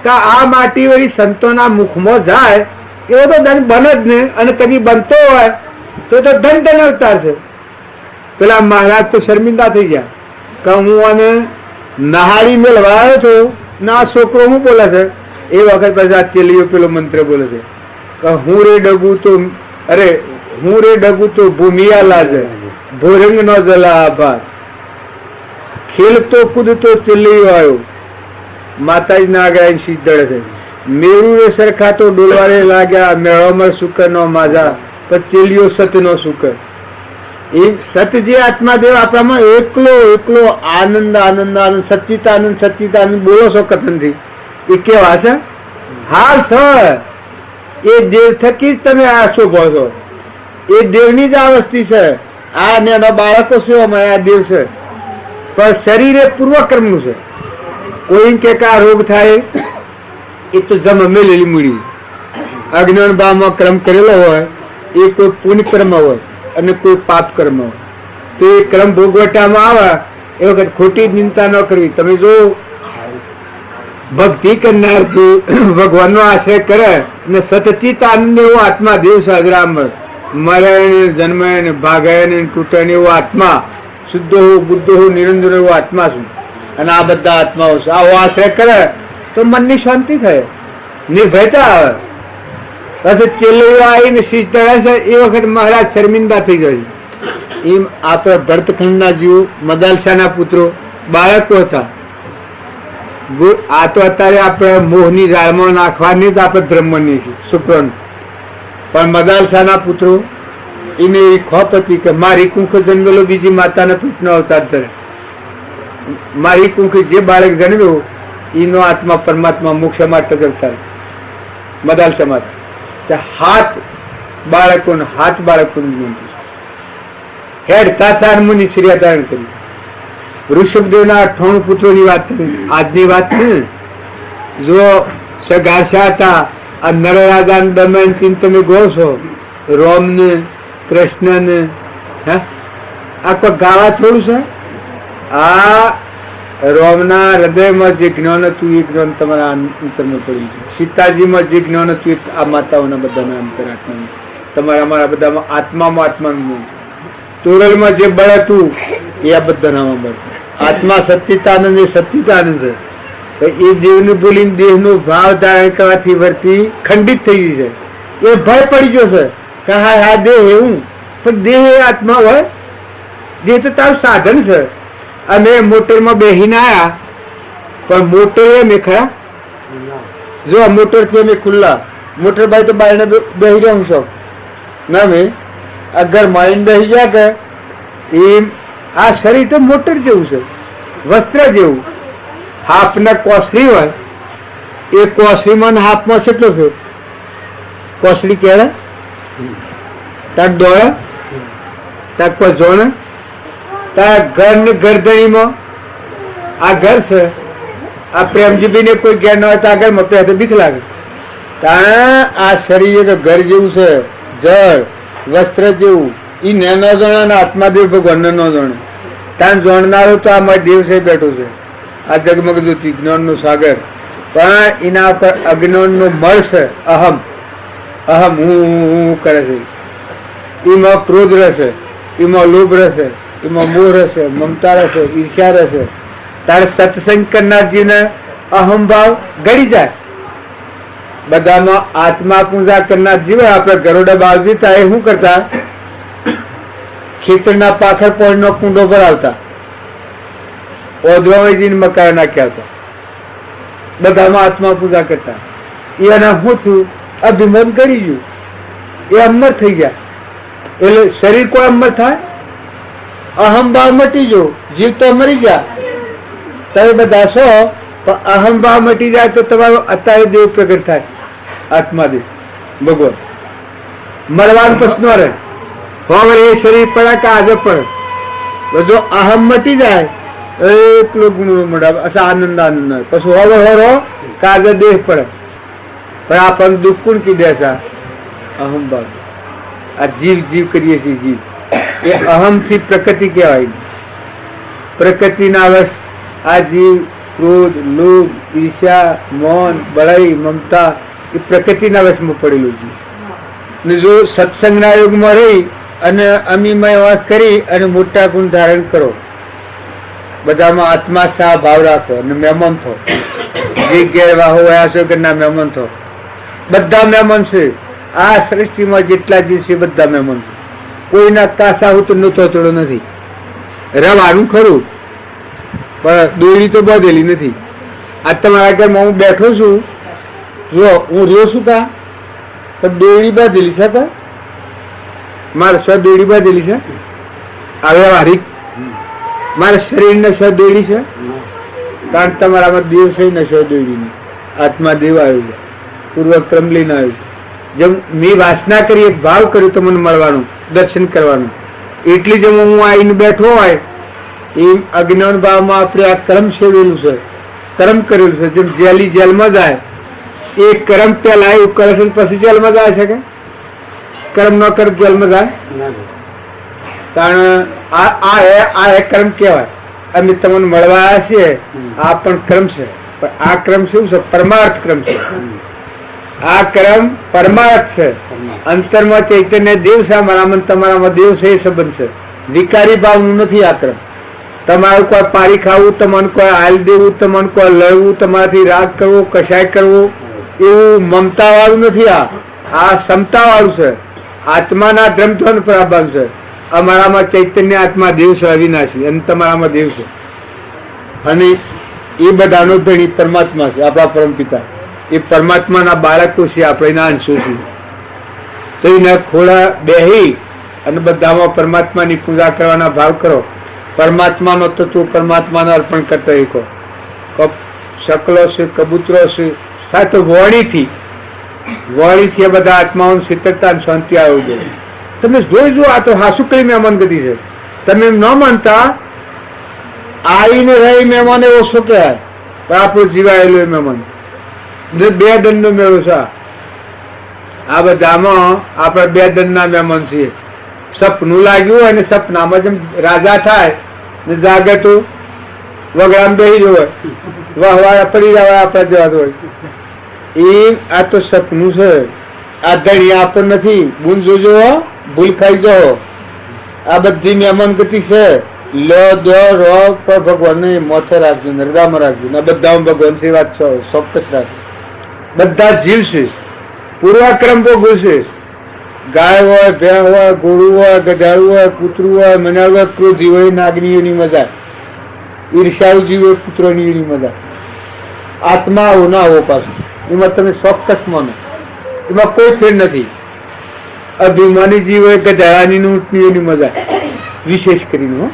કે આ માટી વળી સંતોના મુખમાં જાય એવો તો દંડ બને જ ને, અને કદી બનતો હોય તો દંડ અવતાર છે. પેલા મહારાજ તો શર્મિંદા થઈ ગયા કે હું આને નહાડી મેળવા આવ્યો હતો ને આ છોકરો હું બોલે છે. એ વખત પછી આ ચેલીઓ પેલો મંત્ર બોલે છે કે હું રે ડગું તો અરે હું રે ડગું તો ભૂમિયા લાજે, ભોરંગ નો જલા આભાર, ખેલતો કૂદતો ચેલીઓ આવ્યો, માતાજી ના આગળ સીધડે છે. મેરુ રે સરખા તો ડોલવારે લાગ્યા, મેળોમાં શુકર નો માજા, ચેલીઓ સત નો શુકર. એ સત જે આત્માદેવ આપણામાં એકલો એકલો આનંદ આનંદ આનંદ સચ્ચિતાનંદ સચ્ચિતાનંદ બોલો છો કથનથી, એ કેવા છે? હાલ સર એ દેવ થકી જ તમે આ શોભો છો, એ દેવની જ આ વસ્તી છે. આ ને એના બાળકો શું અમારે આ દેવ છે, પણ શરીર એ પૂર્વકર્મનું છે. કોઈ કે આ રોગ થાય એ તો જન્મેલી મૂડી અજ્ઞાન ભાવમાં કર્મ કરેલો હોય, એ કોઈ પુણ્ય કર્મ હોય અને કોઈ પાપ કર્મ હોય, તો એ કર્મ ભોગવટામાં આવે એ વખત ખોટી ચિંતા ન કરવી. તમે જો ભક્તિ કરનાર છે, ભગવાનનો આશ્રય કરે અને સતચિત આનંદ એવો આત્મા દેવ સાજરામ મરે જન્મે ને ભાગે ને તૂટે ને એવો આત્મા, શુદ્ધ હો બુદ્ધ હો નિરંજન એવો આત્મા છું. અને આ બધા આત્માઓ આવો આશ્રય કરે તો મનની શાંતિ થાય, નિર્ભયતા આવે. પછી ચેલીઓ આવીને શીશ ચડે છે એ વખત મહારાજ શર્મિંદા થઈ જાય. એમ આપણા ભરતખંડના જીવો મદાલસાના પુત્રો બાળકો હતા. આ તો અત્યારે આપણે મોહની જાળમાં નાખવાની જ આપણે ધર્મની શુક્રન, પણ મદાલસાના પુત્રો એને એ ખોપ હતી કે મારી કુંખ જન્મેલો બીજી માતાના પેટનો અવતાર ધરે. મારી કુંખ જે બાળક જન્મ્યો એનો આત્મા પરમાત્મા મોક્ષ માટે જતા મદાલસા માટે. હાથ બાળકોને હેડ તાચાર મુનિ શ્રી ધારણ કરી. ઋષભદેવના 98 પુત્રોની વાત આજની વાત છે. જો સગાસા હતા આ નરરાજા દમયંતી તમે ગો છો, રોમ ને કૃષ્ણ ને, આ કોઈ ગાવા થોડું છે? આ રોમના હૃદયમાં જે જ્ઞાન હતું એ જ્ઞાન તમારા અંતરમાં પડ્યું છે. સીતાજીમાં જે જ્ઞાન હતું આ માતાઓના બધાના અંતરાત્મા, તમારા અમારા બધામાં આત્માનું. તોરલમાં જે બળ હતું એ આ બધાનામાં બળ. આત્મા સચ્ચિતાનંદ એ સચ્ચિતાનંદ છે. એ દેવને બોલીને દેહનો ભાવ ધારણ કરવાથી વર્તી ખંડિત થઈ ગઈ છે. એ ભય પડી ગયો છે કે હા દેહ એવું, પણ દેહ એ આત્મા હોય. દેહ તો તારું સાધન છે. અમે મોટરમાં બેસીને આવ્યા, પણ મોટર એમ ખરા જો મોટર થી અમે ખુલ્લા, મોટર ભાઈ તો બાયણે બેસી રહ્યો છો ના મેં આ ઘર મારીને બેસી ગયા કે એમ આ શરીર તો મોટર જેવું છે, વસ્ત્ર જેવું. હાફના કોસળી હોય એ કોસળીમાં ને હાફમાં કેટલો થયો? કોસળી કહેવાય તાર દોડે તાર કોઈ જોણે તાર ઘર ને ગરદણીમાં આ ઘર છે આ પ્રેમજીભાઈ ને કોઈ ઘેર ન હોય તો આગળ મતે તો બીક લાગે. કારણ આ શરીર તો ઘર જેવું છે, જળ વસ્ત્ર જેવું એ ને ન જાણે અને આત્માદેવ ભગવાનને ન જાણે. ત્યાં જાણનારો તો આ દેવ છે બેઠો છે આ જગમગ જ્યોતિ જ્ઞાનનો સાગર, પણ એના ઉપર અજ્ઞાનનો મળ છે. અહમ અહમ હું કરે છે. એમાં ક્રોધ રહેશે, એમાં લોભ રહેશે, એમાં મોહ રહેશે, મમતા રહેશે, ઈર્ષ્યા રહેશે. તારે સત્સંગ કરનારજીને અહમ ભાવ ગળી જાય. બધામાં આત્મા પૂજા કરનાર જીવે આપણે ગરોડા બાવજી તા એ શું કરતા? ખેતરના પાખર પોળનો કુંડો ભરાવતા, ઓધવાજીને મકાઈ નાખ્યા હતા. બધામાં આત્મા પૂજા કરતા. એના શું થયું? અભિમાન કરી ગયું, એ અમર થઈ ગયા. એટલે શરીર કોઈ અમર થાય? અહમ ભાવ મટી ગયો, જીવ તો મરી ગયા. તમે બધા છો પણ અહમ ભાવ મટી જાય તો તમારો અત્યારે દેવ પ્રગટ થાય. આત્માદેવ ભગવાન મળવાનું પ્રશ્ન રહે. હવે એ શરીર પડે કે આજે પડે, જો અહમ મટી જાય એટલો ગુણ મળે, આનંદ આનંદ. પછી હવે હોરો કે આજે દેહ પડે, પણ આપણને દુઃખ કોણ કીધે છે? અહમ ભાવ. આ જીવ જીવ કરીએ છીએ. જીવ એ અહમથી પ્રકૃતિ કહેવાય. પ્રકૃતિના વશ આ જીવ ક્રોધ, લોભ, ઈર્ષ્યા, મૌન, બળાઈ, મમતા એ પ્રકૃતિના વશમાં પડેલું છે. ને જો સત્સંગના યુગમાં રહી અને અમીમય વાત કરી અને મોટા ગુણ ધારણ કરો, બધામાં આત્મા સા ભાવ રાખો અને મહેમાન થો. જે ગેરવાહો વયા છો કે ના મહેમાન થો. બધા મહેમાન છે આ સૃષ્ટિમાં, જેટલા જીવ છે બધા મહેમાન છે. કોઈના કાસાહુ તો નોતોતડો નથી. રવાનું ખરું પણ દોરી તો બાંધેલી નથી. આ તમારા ઘરમાં હું બેઠો છું, જો હું રહ્યો છું તા પણ દોરી બાંધેલી છે. તા મારે સ્વ દોરી બાંધેલી છે. હવે હારી મારા શરીરને સ્વ દોરી છે, કારણ તમારામાં દેવ છે ને સ્વ દોરીની. આત્મા દેવ આવ્યો છે, પૂર્વક્રમ લઈને આવ્યો છે. જેમ મેં વાસના કરી, એક ભાવ કર્યો તો મને મળવાનું, દર્શન કરવાનું. એટલી જેમ હું આવીને બેઠો હોય એમ અજ્ઞાન ભાવમાં આપણે આ કર્મ સેવેલું છે, કર્મ કરેલું છે. જેમ જેલી જેલમાં જાય એ કર્મ પેલા એવું કરે છે પછી જેલમાં જાય છે કે કર્મ ન કરે જેલમાં જાય? કારણ આ કર્મ કહેવાય. અમે તમને મળવા આવ્યા છીએ, આ પણ કર્મ છે. પણ આ કર્મ શું છે? પરમાર્થ ક્રમ છે. આ કર્મ પરમાર્થ છે. અંતરમાં ચૈતન્ય દેવ છે, અમારામાં તમારામાં દેવ છે, એ સંબંધ છે. વિકારી ભાવનું નથી આ કર્મ. તમારું કોઈ પારી ખાવું, તમને કોઈ હાલ દેવું, તમને કોઈ લડવું, તમારાથી રાગ કરવો, કશાય કરવો, એવું મમતા વાળું નથી. આ ક્ષમતા વાળું છે. આત્માના ધ્રમધ્વન પ્રાભાવ છે. અમારામાં ચૈતન્ય આત્મા દેવ છે, અવિનાશી, અને તમારામાં દેવ છે. અને એ બધાનો ધણી પરમાત્મા છે, આપણા પરમપિતા. એ પરમાત્માના બાળકો છે, આપણે એના અંશો છે. તો એના ખોળા બેહી અને બધામાં પરમાત્માની પૂજા કરવાના ભાવ કરો. પરમાત્માનો તત્વ પરમાત્માને અર્પણ કરતા શીખો. શકલો છે, કબૂતરો છે, સાથે વોણીથી આ બધા આત્માઓની શીતળતા અને શાંતિ આવવું જોઈએ. તમે જોઈ જો, આ તો હાસુ કઈ મહેમાન ગતિ છે. તમે એમ ન માનતા આવીને રહી મહેમાન એવો શું કહેવાય, પણ આપણું જીવાયેલું એ મહેમાન. બે દંડનો મેળો છે આ બધામાં. આપણે બે દંડના મહેમાન છીએ. સપનું લાગ્યું હોય ને સપનામાં જેમ રાજા થાય ને જાગે તો વગડામાં બેસી જવાય, વાહવાળા પડી જવાય આપણા જેવા હોય. એ આ તો સપનું છે. આ ધણી આપણ નથી. ભૂલ જોજો, ભૂલ ખાઈ જાઓ. આ બધી મહેમાન ગતિ છે. લો દો રો પર ભગવાનને મોથે રાખજો, હૃદયમાં રાખજો. આ બધામાં ભગવાન છે, વાત ચોક્કસ રાખજો. બધા જીવ છે, પૂર્વાક્રમ ભોગવું છે. ગાય હોય, ભેં હોય, ઘોડું હોય, ગધાડું હોય, કૂતરું હોય, મનાળ હોય, ક્રોધી હોય, નાગનીઓની મજા, ઈર્ષાળુ જીવ હોય, પુત્રોની મજા. આત્મા આવો ના આવો પાછું, એમાં તમે ચોક્કસ માનો. એમાં કોઈ ફેર નથી. અભિમાની જીવ હોય, ગધાડાની ઊંટનીઓની મજા વિશેષ કરીને.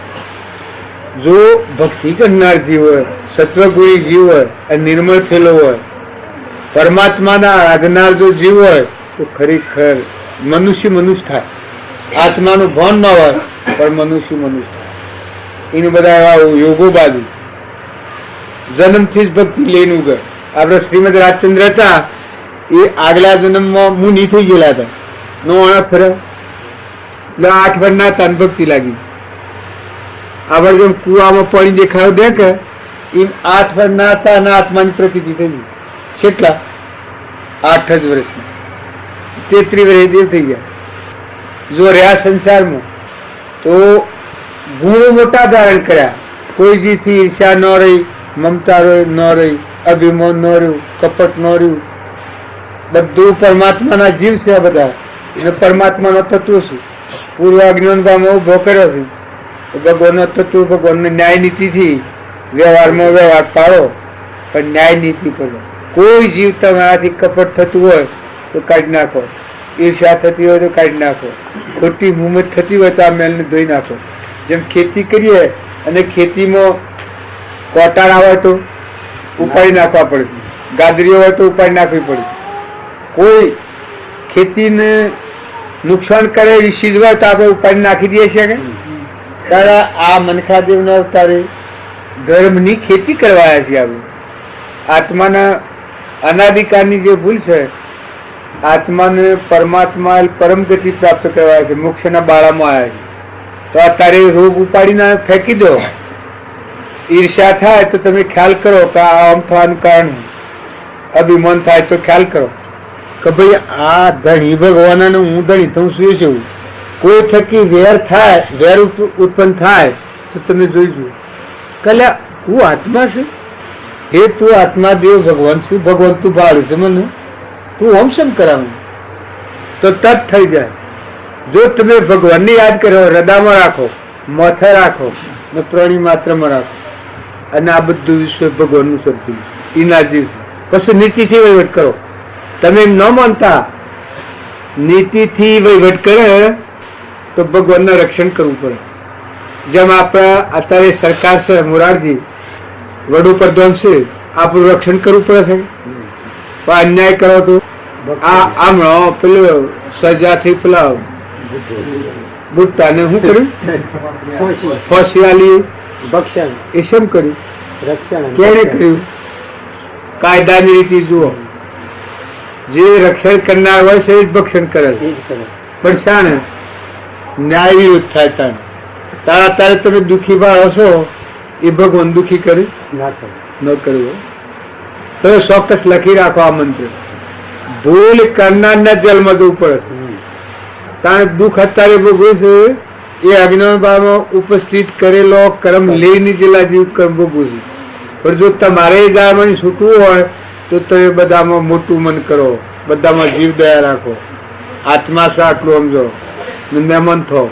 જો ભક્તિ કરનાર જીવ હોય, સત્વગુણી જીવ હોય અને નિર્મળ થયેલો હોય, પરમાત્માના આરાધનાર જો જીવ હોય તો ખરેખર મનુષ્ય થાય. આત્માનું ભાન ન હોય પણ મનુષ્ય થાય. એને બધા એવા યોગો બાજુ જન્મથી જ ભક્તિ લઈને ઉગર. આપણે શ્રીમદ રાજચંદ્ર હતા એ આગલા જન્મમાં મુનિ થઈ ગયેલા હતા. નો આણા ફરે એટલે 8 વર્ષના તન ભક્તિ લાગી. આપણે જેમ કુવામાં પાણી દેખાયું દે કે એમ 8 વર્ષના હતા અને આત્માની પ્રતિતિ થઈ ગઈ. કેટલા? 8 જ વર્ષના. 33 વર્ષે દેવ થઈ ગયા. જો રહ્યા સંસારમાં તો ગુણો મોટા ધારણ કર્યા. કોઈ જીથી ઈર્ષા ન રહી, મમતા ન રહી, અભિમાન ન રહ્યું, કપટ ન રહ્યું. બધું પરમાત્માના જીવ છે આ બધા. એને પરમાત્માનો તત્વ છે. પૂર્વ અજ્ઞાનમાં ઉભો કર્યો છે. ભગવાનનો તત્વ ભગવાનની ન્યાય નીતિથી વ્યવહારમાં વ્યવહાર પાડો, પણ ન્યાય નીતિ કરો. કોઈ જીવ તમારાથી કપટ થતું હોય તો કાઢી નાખો, ઈર્ષા થતી હોય તો કાઢી નાખો, ખોટી હુમત થતી હોય તો આ મેલને ધોઈ નાખો. જેમ ખેતી કરીએ અને ખેતીમાં કોટાળા હોય તો ઉપાડી નાખવા પડે, ગાદરીઓ હોય તો ઉપાડી નાખવી પડે. કોઈ ખેતીને નુકસાન કરે એવી ચીજ હોય તો આપણે ઉપાડી નાખી દઈએ છીએ કે તારા આ મનખાદેવના અવતારે ધર્મની ખેતી કરવાયા છીએ. આપણે આત્માના અનાદિકાળની જે ભૂલ છે, આત્માને પરમાત્મા પરમ ગતિ પ્રાપ્ત કરવાયા છે, મોક્ષના બાળામાં આવ્યા છે. તો અત્યારે રોગ ઉપાડીને ફેંકી દો. ઈર્ષ્યા થાય તો તમે ખ્યાલ કરો કે આ આમ થવાનું કારણ. અભિમાન થાય તો ખ્યાલ કરો કે ભાઈ આ ધણી ભગવાન હું ધણી થઉં શું છું. કોઈ થકી વેર થાય, વેર ઉત્પન્ન થાય તો તમે જોઈજો કલ્યા તું આત્મા છે. હે તું આત્મા દેવ ભગવાન છું, ભગવાન તું ભાડે છે મને, તું ઓમ શમ કરાવું તો તટ થઈ જાય. જો તમે ભગવાનને યાદ કરો, હૃદયમાં રાખો, માથે રાખો ને પ્રાણી માત્રમાં રાખો, અને આ બધું વિશ્વ ભગવાનનું સર્જન એના જીવ છે. પછી નીતિથી વહીવટ કરો. તમે એમ ન માનતા, નીતિથી વહીવટ કરે તો ભગવાનનું રક્ષણ કરવું પડે. જેમ આપણા અત્યારે સરકાર છે, મોરારજી વડોપ્રધાન છે, આપણું રક્ષણ કરવું પડે છે. પણ અન્યાય કરો તો આમ પેલો સજાથી પેલા બુટ્ટાને શું કર્યું? ફાંસી આલી, ભક્ષણ એ શેમ કર્યું? કેને કર્યું? કાયદાની રીતે જુઓ, જે રક્ષણ કરનાર હોય છે એ જ ભક્ષણ કરે. પણ શાને ન્યાય વિરુદ્ધ થાય તારે. તારા તારે તમે દુઃખી ભાવ હશો એ ભગવાન દુઃખી કરી ન કર્યું તો ચોક્કસ લખી રાખો આ મંત્ર. ભૂલ કરનારના જન્મ જવું પડે. કારણ દુઃખ અત્યારે ભોગવે છે એ અજ્ઞાન ભાવમાં ઉપસ્થિત કરેલો કર્મ લઈને જેલા જીવ કર્મ ભોગવું છે. પણ જો તમારે જાણવાની છૂટવું હોય તો તમે બધામાં મોટું મન કરો, બધામાં જીવ દયા રાખો, આત્મા છે આટલું સમજો ને મહેમાન થો,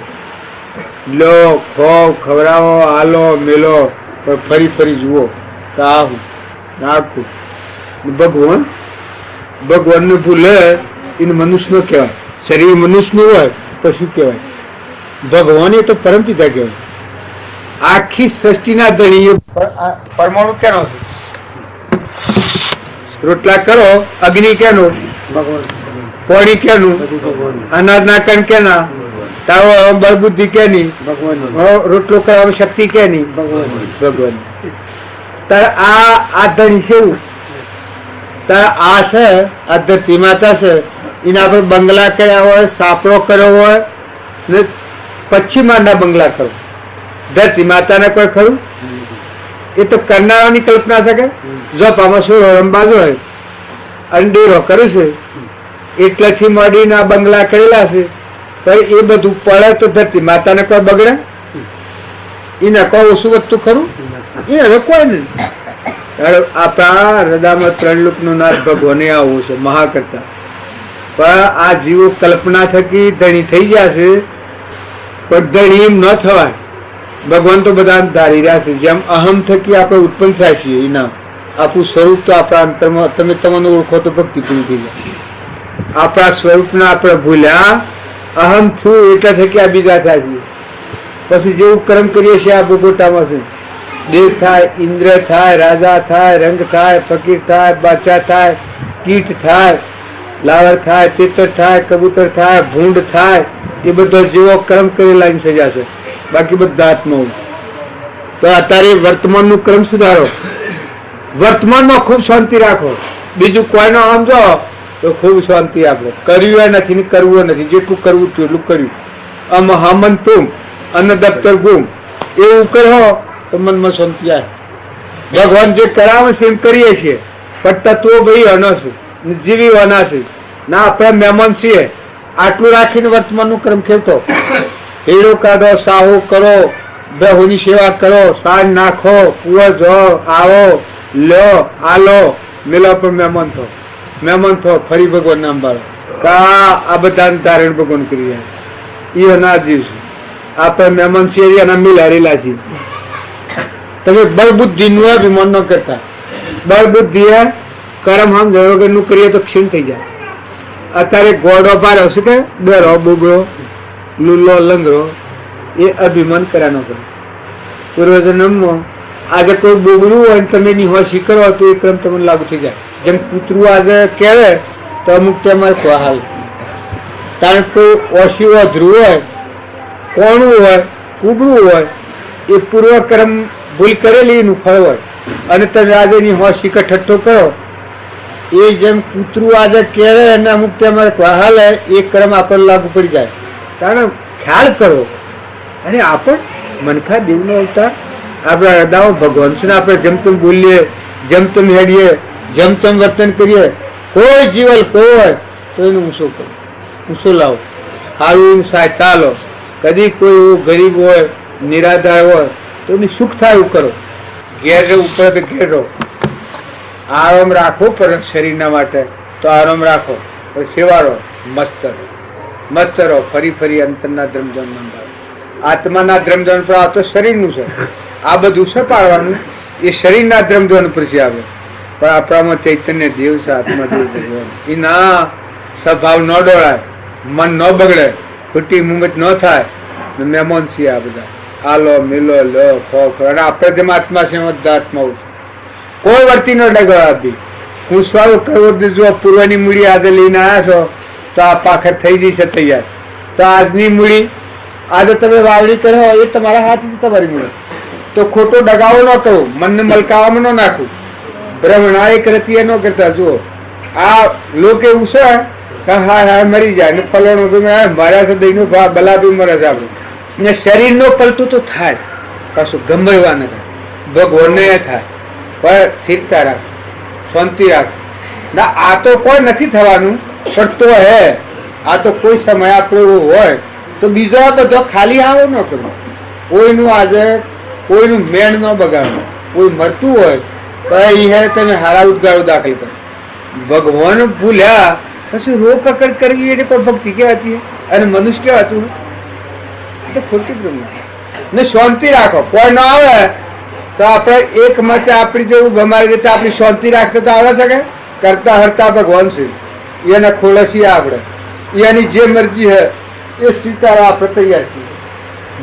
લો ખો ખવડાવો, હાલો મેલો, પણ ફરી જુઓ તો આવું નાખું. ભગવાનને ભૂલે એને મનુષ્યનો કહેવાય. શરીર મનુષ્યનું હોય તો શું કહેવાય? ભગવાન એ તો પરમપિતા કહેવાય. આખી સૃષ્ટિના ધણી પરમાણુ કેનો છે? રોટલા કરો અગ્નિ કેનો? પાણી કેનું? અનાજના કણ કેના? તારો બળબુદ્ધિ કેની? રોટલો કરવામાં શક્તિ કેની? ભગવાન. તારે આ ધણી છે એવું. તારે આ છે આ ધરતી માતા છે, એના પર બંગલા કર્યા હોય, સાપડો કર્યો હોય ને પછી માંડા બંગલા કરો. ધરતી માતાને કોઈ ખરું? એ તો કરનારાની કલ્પના છે કે જપામાં શું રંબાજ હોય અને ડેરો કરે છે એટલાથી મળીને આ બંગલા કરેલા છે. પણ એ બધું પડે તો ધરતી માતાને કોઈ બગડે? એને કોઈ ઓછું વધતું ખરું? એને કોઈ નહીં. આપણા હૃદયમાં 3 લોકનું નાથ ભગવાને આવું છે મહાકર્તા. પણ આ જીવો કલ્પના થકી ધણી થઈ ગયા છે. પણ ધણી એમ ન થવાય. ભગવાન તો બધા ધારી રહ્યા છે. જેમ અહમ થકી આપણે ઉત્પન્ન થાય છીએ એના આપણું સ્વરૂપ તો આપણા અંતરમાં તમે તમને ઓળખો તો ભક્તિ પૂરી થઈ જાય. આપણા સ્વરૂપને આપણે ભૂલ્યા, અહમ છું એટલા થકી આ બીજા થાય છે. પછી જેવું કર્મ કરીએ છીએ આ ભોગવટામાં છે દેવ થાય, ઇન્દ્ર થાય, રાજા થાય, રંગ થાય, ફકીર થાય, બાદશાહ થાય, કીટ થાય, લાવર થાય, તીતર થાય, કબૂતર થાય, ભૂંડ થાય, એ બધો જેવો કર્મ કરેલા એની સજા છે. બાકી બધા આત્માઓ. તો અત્યારે વર્તમાનનું ક્રમ સુધારો, વર્તમાનમાં ખૂબ શાંતિ રાખો. બીજું કોઈનો આમ જો તો ખૂબ શાંતિ આપો. કર્યું નથી ને કરવું નથી, જેટલું કરવું હતું એટલું કર્યું. આમ હામન તુમ અન્ન દફતર ગુમ એવું કરો તો મનમાં શાંતિ આવે. ભગવાન જે કરાવે છે એમ કરીએ છીએ, પણ તત્વો ભાઈ અનાશે, જીવી અનાશે ના. આપણે મહેમાન છીએ, આટલું રાખીને વર્તમાનનું ક્રમ ખેવતો. હેડો કાઢો, સાહો કરો, બહુની સેવા કરો, સાંજ નાખો, કુવો જો, આવો, લો, આલો, મેલા પર મહેમાન થો, મહેમાન થો, ફરી ભગવાન નામ બાળો. આ બધા ધારણ ભગવાન કરી એ અના જીવ છે. આપણે મહેમાન છીએ એના મિલ હારેલા છીએ. તમે બળબુદ્ધિ નું અભિમાન ન કરતા. બળબુદ્ધિ કર્મ આમ વગરનું કરીએ તો ક્ષીણ થઈ જાય. અત્યારે ગોળો પાડ્યો છે કે ડરો બુગડો લૂલો લંગડો એ અભિમાન કર્યા ન કરે. પૂર્વજન્મમાં આજે કોઈ બોગડું હોય તમે એની હોશી કરો તો એ ક્રમ તમને લાગુ થઈ જાય. જેમ કૂતરું આજે કહેવે તો અમુક તેમાં હાલ, કારણ કે ઓછી અધરું હોય, કોણું હોય, કુબડું હોય, એ પૂર્વક્રમ ભૂલ કરેલી એનું ફળ હોય. અને તમે આજે એની હોશી ઠઠ્ઠો કરો એ જેમ કૂતરું આજે કહેવે અને અમુક તેમાં હાલે એ ક્રમ આપણને લાગુ પડી જાય. કારણ ખ્યાલ કરો. અને આપણ મનખા દેવનો અવતાર આપણા હૃદયમાં ભગવાન છે ને આપણે જેમ તેમ બોલીએ, જેમ તેમ હેડીએ, જેમ તેમ વર્તન કરીએ. કોઈ જીવલ કોઈ હોય તો એનો ઊંચો કરો, ઊંચો લાવો, સારું સહાયતા લો. કદી કોઈ એવું ગરીબ હોય, નિરાધાર હોય તો એનું સુખ થાય એવું કરો. ઘેર ઉપર તો ઘેર રહો, આરામ રાખો પણ શરીરના માટે તો આરામ રાખો, પણ સેવા રહો, મસ્ત રહો, મસ્ત રહો. ફરી ફરી અંતરના ધ્રમધન મંડાવો. આત્માના ધ્રમધન પર આ તો શરીરનું છે. આ બધું છે પાડવાનું એ શરીરના ધ્રમધન પર છે આવે. પણ આપણામાં ચૈતન્ય દેવ છે, આત્મા દેવ ભગવાન. એ ના સ્વભાવ ન ડોળાય, મન ન બગડે, ખોટી મુમત ન થાય. મહેમાન છીએ આ બધા. આલો મિલો લો ખો ખો. અને આપણે જેમ આત્મા છે એમ બધા આત્માઓ કોઈ વર્તી ન ડગો આપી. હું સ્વ કરોડ જો પૂર્વની મૂડી આજે લઈને આવ્યા છો તો આ પાખર થઈ જશે તૈયાર. તો આજની મૂડી આજે તમે વાવણી કરો એ તમારા હાથ છે, તમારી મૂડી. તો ખોટો ડગાવો ન કરો, મનને મલકાવામાં ન નાખવું. ભ્રમણા એક રતી ન કરતા. જુઓ આ લોકો એવું છે કે હા હા મરી જાય ને ફલોણું માર્યા છે દહીંનો ભાવ બલાબી મરે છે આપણે. ને શરીરનો પલટું તો થાય, પાછું ગમરવા ન થાય, ભગવાનને થાય. પણ સ્થિરતા રાખ, શાંતિ રાખ. ના આ તો કોઈ નથી થવાનું, પણ તો હે આ તો કોઈ સમય આપણો એવો હોય તો બીજો બધો ખાલી આવો ન કરવો. કોઈનું આજે કોઈનું મેણ ન બગાડવું. કોઈ મળતું હોય તો એ તમે હારા ઉદગારો દાખલ કરો. ભગવાન ભૂલ્યા પછી રોક કકડ કરવી એટલે કોઈ ભક્તિ કહેવાતી અને મનુષ્ય કહેવાતું તો ખોટી પ્રમાણ. ને શાંતિ રાખો. કોઈ ન આવે તો આપણે એક મતે આપણી જેવું ગમારી રીતે આપણી શાંતિ રાખતો તો આવે શકે. કરતા હરતા ભગવાન છે, એને ખોલસીએ આપણે. એની જે મરજી હે એ સ્વીકારવા આપણે તૈયાર છીએ.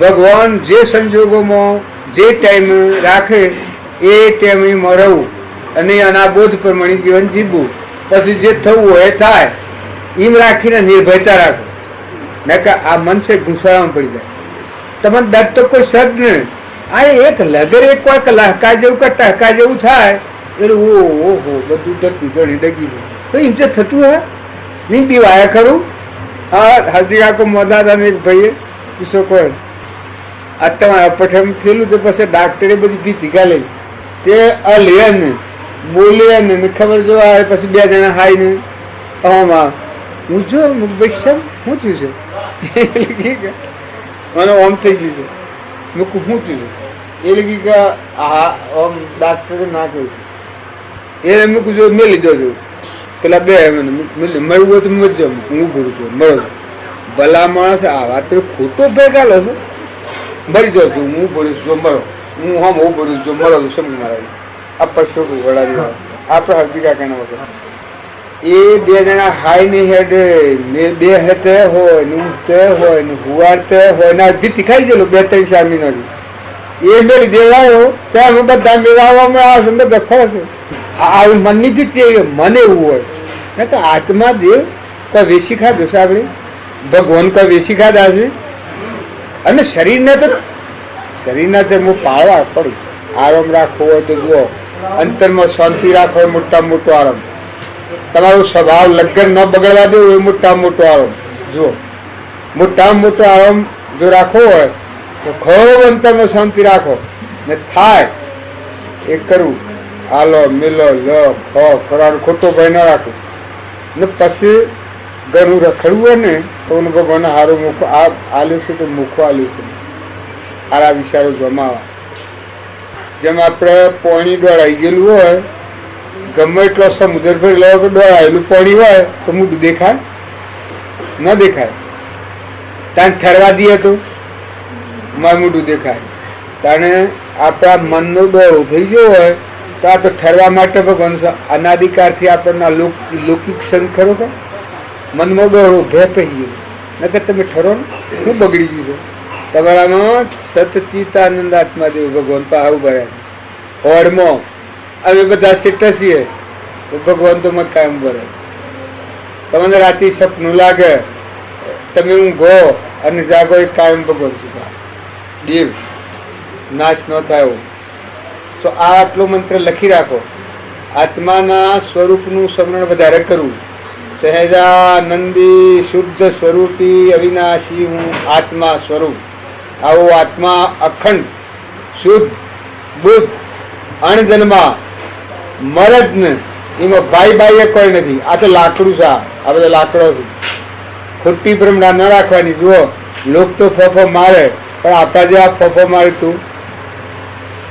ભગવાન જે સંજોગોમાં જે ટાઈમ રાખે એ ટાઈમમાં રહેવું અને એના બોધ પ્રમાણે જીવન જીવવું. પછી જે થવું હોય એ થાય એમ રાખીને નિર્ભયતા રાખો. ને કે આ મન છે ગુસ્સામાં પડી જાય. તમને ડર તો કોઈ સદ નહીં. આ એક લગર એક કોઈક લહકા જેવું કે ટહકા જેવું થાય એટલે ઓહો બધું ડગી ગણી ડગી તો એમ જે થતું હે નહીં દીવાયા ખરું. હા હજી આખો મોદાદા ને એક ભાઈએ પૂછો કોઈ આ તમારા પઠમ થયેલું તો પછી ડાક્ટરે બધી ગીતી ગાલે તે અલે ને બોલે ને ખબર જો આવે પછી બે જણા હાઈ ને આમાં હું જો વૈશ્યમ શું થયું છે મને ઓમ થઈ ગયું છે. મેં શું થયું છે એ લગી કે હા ઓમ ડાક્ટરે ના કહ્યું એને મેં કીધું મેં લીધો છું પેલા બે મળવું હોય તો મરજો હું ભૂલું છું મળો ભલા માણસ આ વાત ખોટો ભેગા લો છો મરી જાઉં છું હું બોલીશ જો મળો હું હમ હું બોલીશ જો મળો તો સમજ મારા આ પશુ વડાવી આપણે હરજી કાકાના વગર એ બે જણા હાઈ ની હેડ બે હેતે હોય ને ઊંઘતે હોય ને હુવાડતે હોય ને ગીત ખાઈ ગયેલું બે ત્રણ શામી નો એ મેળ દેવાયો ત્યાં બધા મેળવવામાં આવે છે, બધા ખોશે. આ મનની જ તે મને એવું હોય ને કે આત્મા દેવ કોઈ વેસી ખાધો છે આપણે, ભગવાન કોઈ વેસી ખાધા છે. અને શરીરને તો હું પાળવા પડું. આરામ રાખવો હોય તો જુઓ, અંતરમાં શાંતિ રાખવો હોય મોટામાં મોટો આરામ. તમારો સ્વભાવ લગ્ન ન બગડવા દેવો એ મોટામાં મોટો આરામ. જુઓ, મોટામાં મોટો આરામ જો રાખવો હોય તો ખૂબ અંતરમાં શાંતિ રાખો ને થાય એ કરવું. હાલો મિલો લો ખો ખરાનું ખોટો ભય ન રાખો ને પછી ઘરનું રખડવું હોય ને તો ભગવાન સારું મૂકો આલ્યું છે તો મૂકો આલ્યું છે. સારા વિચારો જમાવા. જેમ આપણે પાણી દોડાઈ ગયેલું હોય, ગમે એટલો સમુદ્ર પર લો કે દોડાયેલું પાણી હોય તો મોટું દેખાય ન દેખાય? ત્યાં ઠરવા દઈએ તો મોટું દેખાય. તાણે આપણા મનનો દોડો થઈ ગયો હોય તો આ તો ઠરવા માટે ભગવાન અનાદિકાળથી આપણને લૌકિક સંગ ખરો કે મનમાં દોડો ભે પહી ગયો નકર તમે ઠરો ને શું બગડી ગયું છે તમારામાં? સતચિતાનંદ આત્મા દેવ ભગવાન પાસે ઉભા હોડમાં અમે બધા સેટા છીએ તો ભગવાન તો મત કાયમ ભરે. તમને રાતે સપનું લાગે, તમે ઊંઘો અને જાગો એ કાયમ ભગવાન છે. દેવ નાશ ન થાય. તો આ આટલો મંત્ર લખી રાખો. આત્માના સ્વરૂપનું સ્મરણ વધારે કરવું. સહેજાનંદી શુદ્ધ સ્વરૂપી અવિનાશી હું આત્મા સ્વરૂપ. આવો આત્મા અખંડ શુદ્ધ બુદ્ધ અણજન્મા મરદ ને એમાં ભાઈ કોઈ નથી. આ તો લાકડું છે, આ બધા લાકડો છે. ખોટી ભ્રમણા ન રાખવાની. જુઓ, લોક તો ફોફો મારે પણ આપણા જે આ ફોફો મારે તું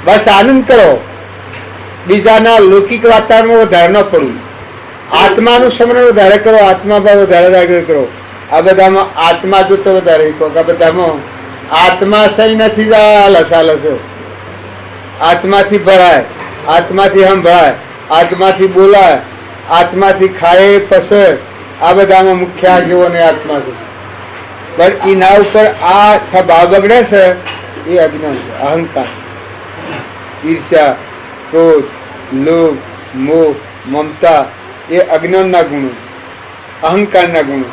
બસ આનંદ કરો. બીજાના લૌકિક વાતાવરણમાં વધારે ન પડવું. આત્માનું સ્મરણ વધારે કરો, આત્મા ભાવ વધારે જાગૃત કરો. આ બધામાં આત્મા જોતો વધારે કહો. આ બધામાં આત્મા સહી નથી. ચાલે આત્માથી ભરાય, આત્માથી સંભળાય, આત્માથી બોલાય, આત્માથી ખાય પસે. આ બધામાં મુખ્ય આગેવાનો આત્મા છે. પણ એના ઉપર આ સ્વભાવ બગડે છે એ અજ્ઞાન છે, અહંકાર, ઈર્ષ્યા, ક્રોધ, લોભ, મોહ, મમતા એ અજ્ઞાનના ગુણો, અહંકારના ગુણો.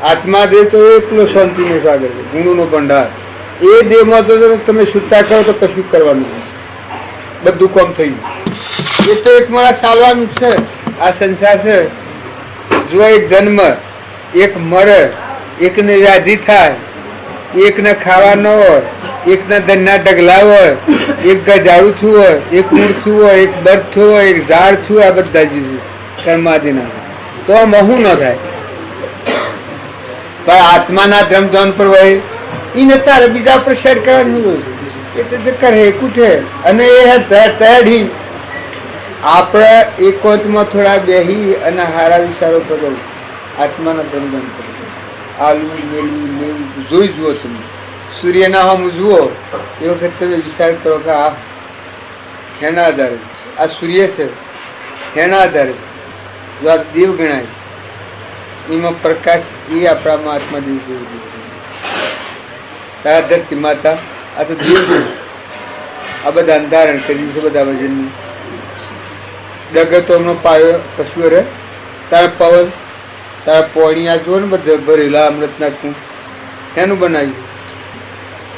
આત્મા દેહ તો એટલો શાંતિનો સાગર છે, ગુણોનો ભંડાર. એ દેહમાં તો તમે સુતા કરો તો કશું કરવાનું બધું કામ થઈ ગયું. એ તો એક મારા ચાલવાનું છે. આ સંસાર છે. જો એક જન્મ, એક મરે, એકને યાદી થાય, એકને ખાવા ન હોય, એકના ધનના ડગલા હોય, એક ગજાડું છું હોય, એક મૂર્છું હોય, એક બર્થ હોય, એક ઝાડ છું. આ બધા જ કર્માદિના તો આમાં શું ન થાય? પણ આત્માના ધ્રમધન પર હોય એને તારે બીજા પર શેર કરવાનું એટલે કરે કૂઠે. અને એ તૈયારી આપણે એકોતમાં થોડા બેહી અને હારા વિચારો કરો. આત્માના ધ્રમધન પર આલવું મેળવું લેવું જોઈ જુઓ. તમે સૂર્યના હમ જુઓ એ વખત તમે વિચાર કરો કે આ શેના આધારે આ સૂર્ય છે, શેના આધારે જો આ દેવ ગણાય એમાં પ્રકાશ એ આપણામાં આત્માદેવ જેવું તારા ધરતી માતા આ તો દેવ આ બધા ધારણ કર્યું છે. બધા વજનનું જગતોનો પાયો કશું રે તારા પવન તારા પોણી આ જુઓ ને બધા ભરેલા અમૃતના કુંડ એનું બનાવ્યું.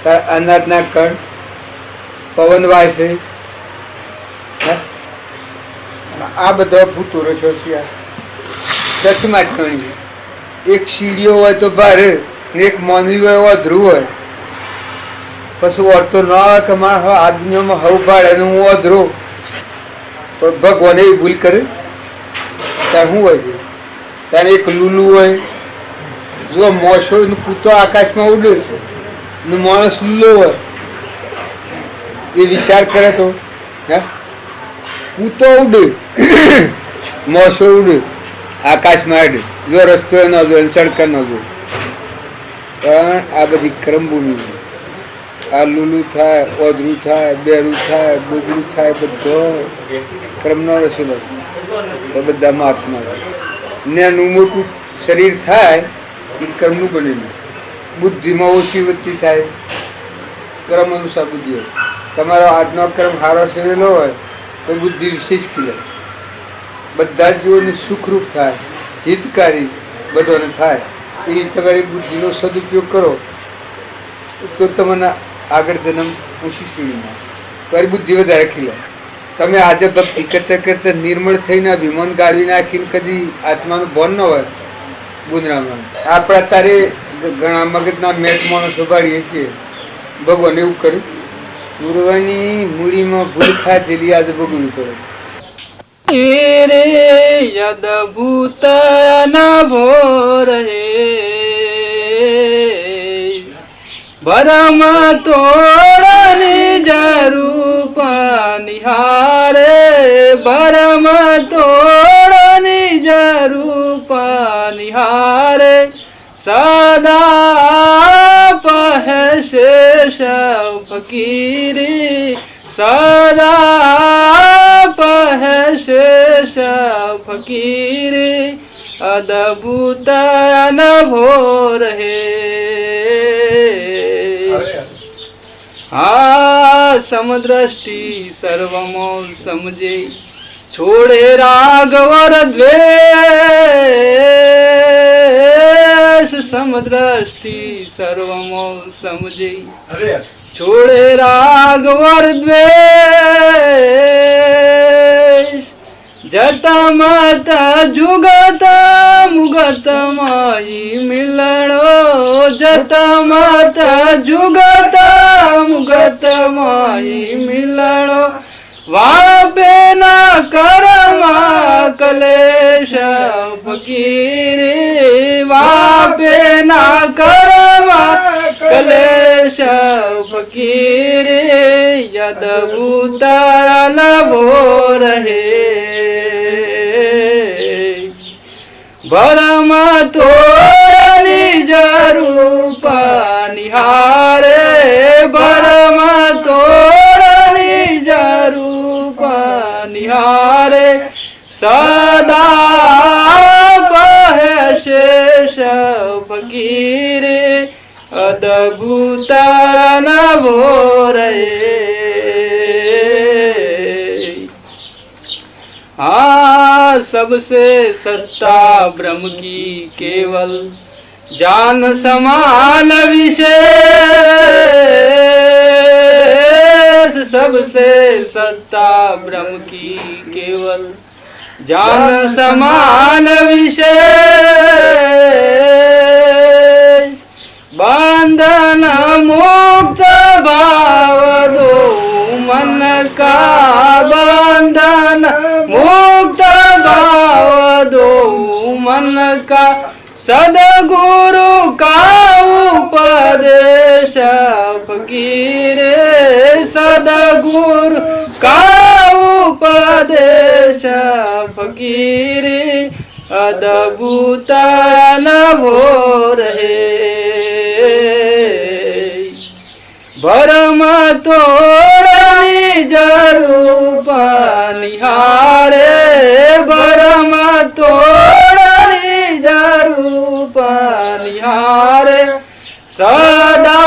તારા અનાજના કણ પવન વાય છે. આ બધા ભૂતો રસો છે. દસમાં જ ગણી એક સીડીઓ હોય તો ભારે ને એક મોનવી હોય અધરું હોય. પછી વર્તો ન હોય કે મારે આ દુનિયામાં હવ ભાડે હું અધરો તો ભગવાન એવી ભૂલ કરે ત્યારે શું હોય છે? ત્યારે એક લૂલું હોય. જો મોસો કૂતો આકાશમાં ઉડે છે ને માણસ લૂલો હોય એ વિચાર કરે તો હે કૂતો ઉડે મોસો ઉડે આકાશમાં અડે. જો રસ્તો ન જો સડક ન જો. પણ આ બધી કર્મભૂમિ છે. આ લૂલું થાય, ઓધરું થાય, બેરું થાય, બોગડું થાય, બધો કર્મનો રસેલો તો બધામાં આત્મા નાનું મોટું શરીર થાય એ કર્મનું બનેલું. બુદ્ધિમાં ઓછી વધતી થાય કર્મ અનુસાર બુદ્ધિ હોય. તમારો આજનો કર્મ સારો સેવેલો હોય તો બુદ્ધિ વિશેષ ખીલે, બધા જીવોને સુખરૂપ થાય, હિતકારી બધાને થાય એવી તમારી બુદ્ધિનો સદુપયોગ કરો તો તમને આગળ જન્મ ઓછી શ્રેણીમાં તમારી બુદ્ધિ વધારે ખીલે. તમે આજે ભક્તિ કરતા કરતા નિર્મળ થઈને વિમાન ગાળવી નાખીને કદી આત્માનું ભાન ન હોય ગુંદરામાં. આપણે અત્યારે ઘણા મગજના મેટ માણસો પાડીએ છીએ. ભગવાન એવું કર્યું, ગુરુવાની મૂડીમાં ભૂલ ખાધેલી આજે ભોગવવી પડે. રે યદભૂત નભો રહે ભરમ તોડની જરૂપ નિહારે ભરમ તોડની જરૂપ નિહારે સદા પહેશેષ ફકીરી સદા પહેશેષ ફકીરી અદભૂત નભો રહે. હા સમદ્રષ્ટિ સર્વમો સમજે છોડે રાગવર દ્વેષ સમદ્રષ્ટિ સર્વમો સમજે છોડે રાગવર દ્વેષ જતા મત જુગત મુગત માઈ મિલણો જતા મત જુગત મુગત માઈ મિલણો વાપે ના કર્મા કલેશ ફકીરી વાપે ના કર્મા કલેશ ફકીરી યદભૂત નભો રહે ભરમ તોડની જરૂપ નિહારે ભરમ તોડની જરૂપ નિહારે સદા પહેશેષ ફકીરે અદભૂત નભો રહે. हाँ सबसे सत्ता ब्रह्म की केवल जान समान विशेष सबसे सत्ता ब्रह्म की केवल जान समान विशेष बंधन मुक्त भाव दो मन का बंधन मुक्त भाव दो मन का सदगुरु का उपदेश फकीरे सदगुरु का उपदेश फकीरे अद्भुत नभो रहे भरम तोड़नी जरूप निहारे भरम तोड़नी जरूप निहारे सदा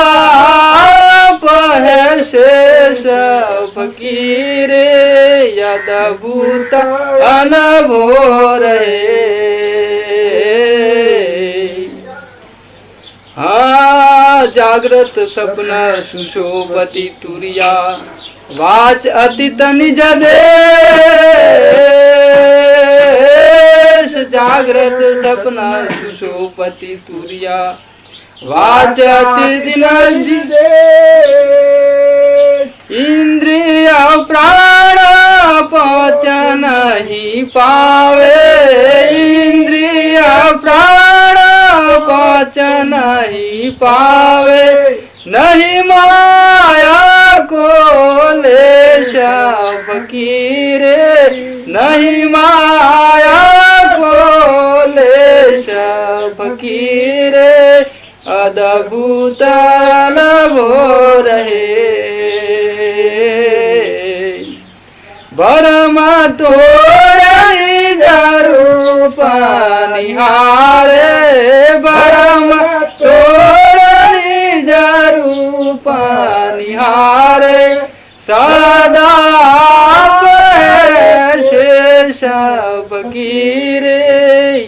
पहशेष फकीरे यदभूत अनभो रहे जागृत सपन सुशोभति तुरिया वाच अतित निज देश जागृत सपन सुशोभति तुरिया वाच अतित निज देश इंद्रिय प्राण पहुँच नहीं पावे इंद्रिय प्राण पहुँच नहीं पावे नहीं माया को लेश फकीरे नहीं माया को लेश फकीरे अद्भुत नभो रहे भरम तोड़नी जरूप निहारे भरम तोड़नी जरूप निहारे फकीर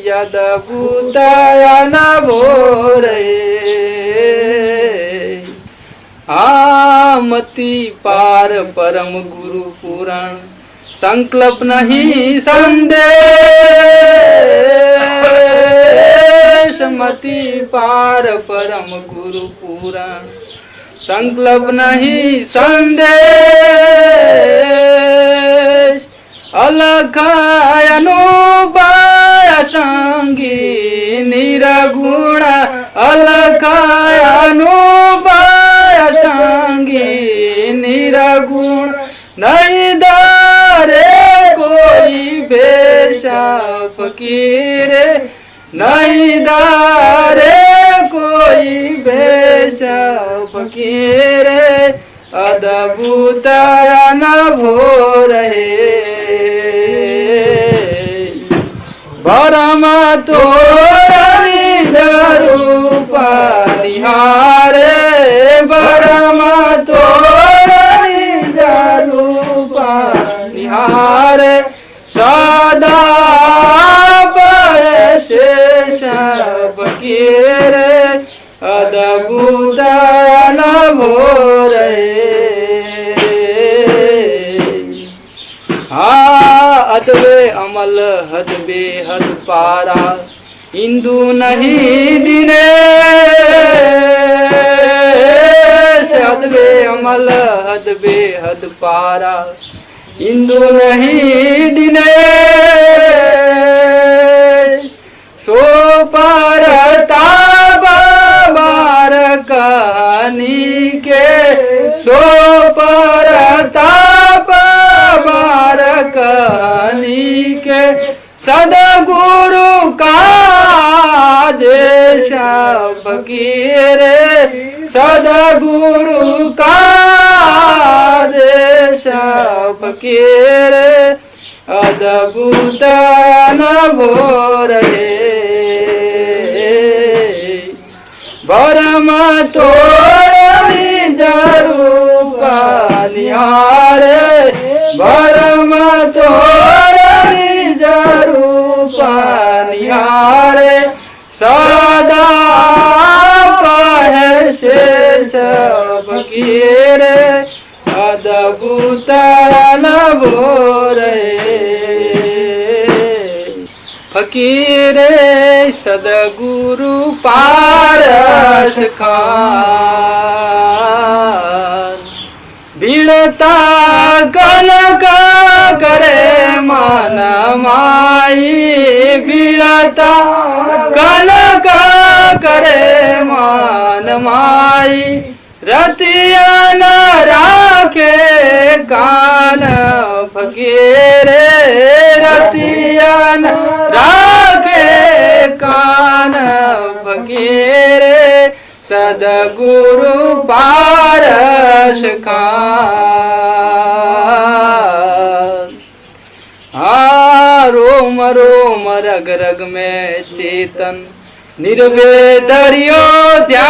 यद भूतया न भोरे मति पार परम गुरु पुराण संकल्प नहीं संदेश मति पार परम गुरु पुराण संकल्प नहीं संदेश अलख अनुपाय संगी निरगुण अलख अनुपाय संगी निरगुण नहीं दारे कोई बेशा फकीर नहीं दारे कोई बेशा फकीर अद्भुत न भोरे भरम तोरी रूप निहारे भरम तोरी रूप निहारे सदा पर शेष फकीर अद्भुत न भोरे अदबे अमल हद बेहद पारा इंदु नहीं दिनेश अदबे अमल हद बेहद पारा इंदु नहीं दिनेश सो परता बार कहानी के सो परता बार कहानी के सदगुरु का देश फकीर सदगुरु का देश फकीर अद्भुत न भोरे भरम तोरी रूप निहारे भरम तोरी रूप निहारे सदा कहे शेष फकीर अद्भुत न भोरे फकीर सदगुरु पारस खान बीड़ता कनक करे मन माई बीड़ता कनक करे मन माई रतिया न राखे कान फकीर रतिया न राखे कान फकीर सदगुरु पारस खान रोम रोम रग रग में चेतन निर्वेदरियो ध्यान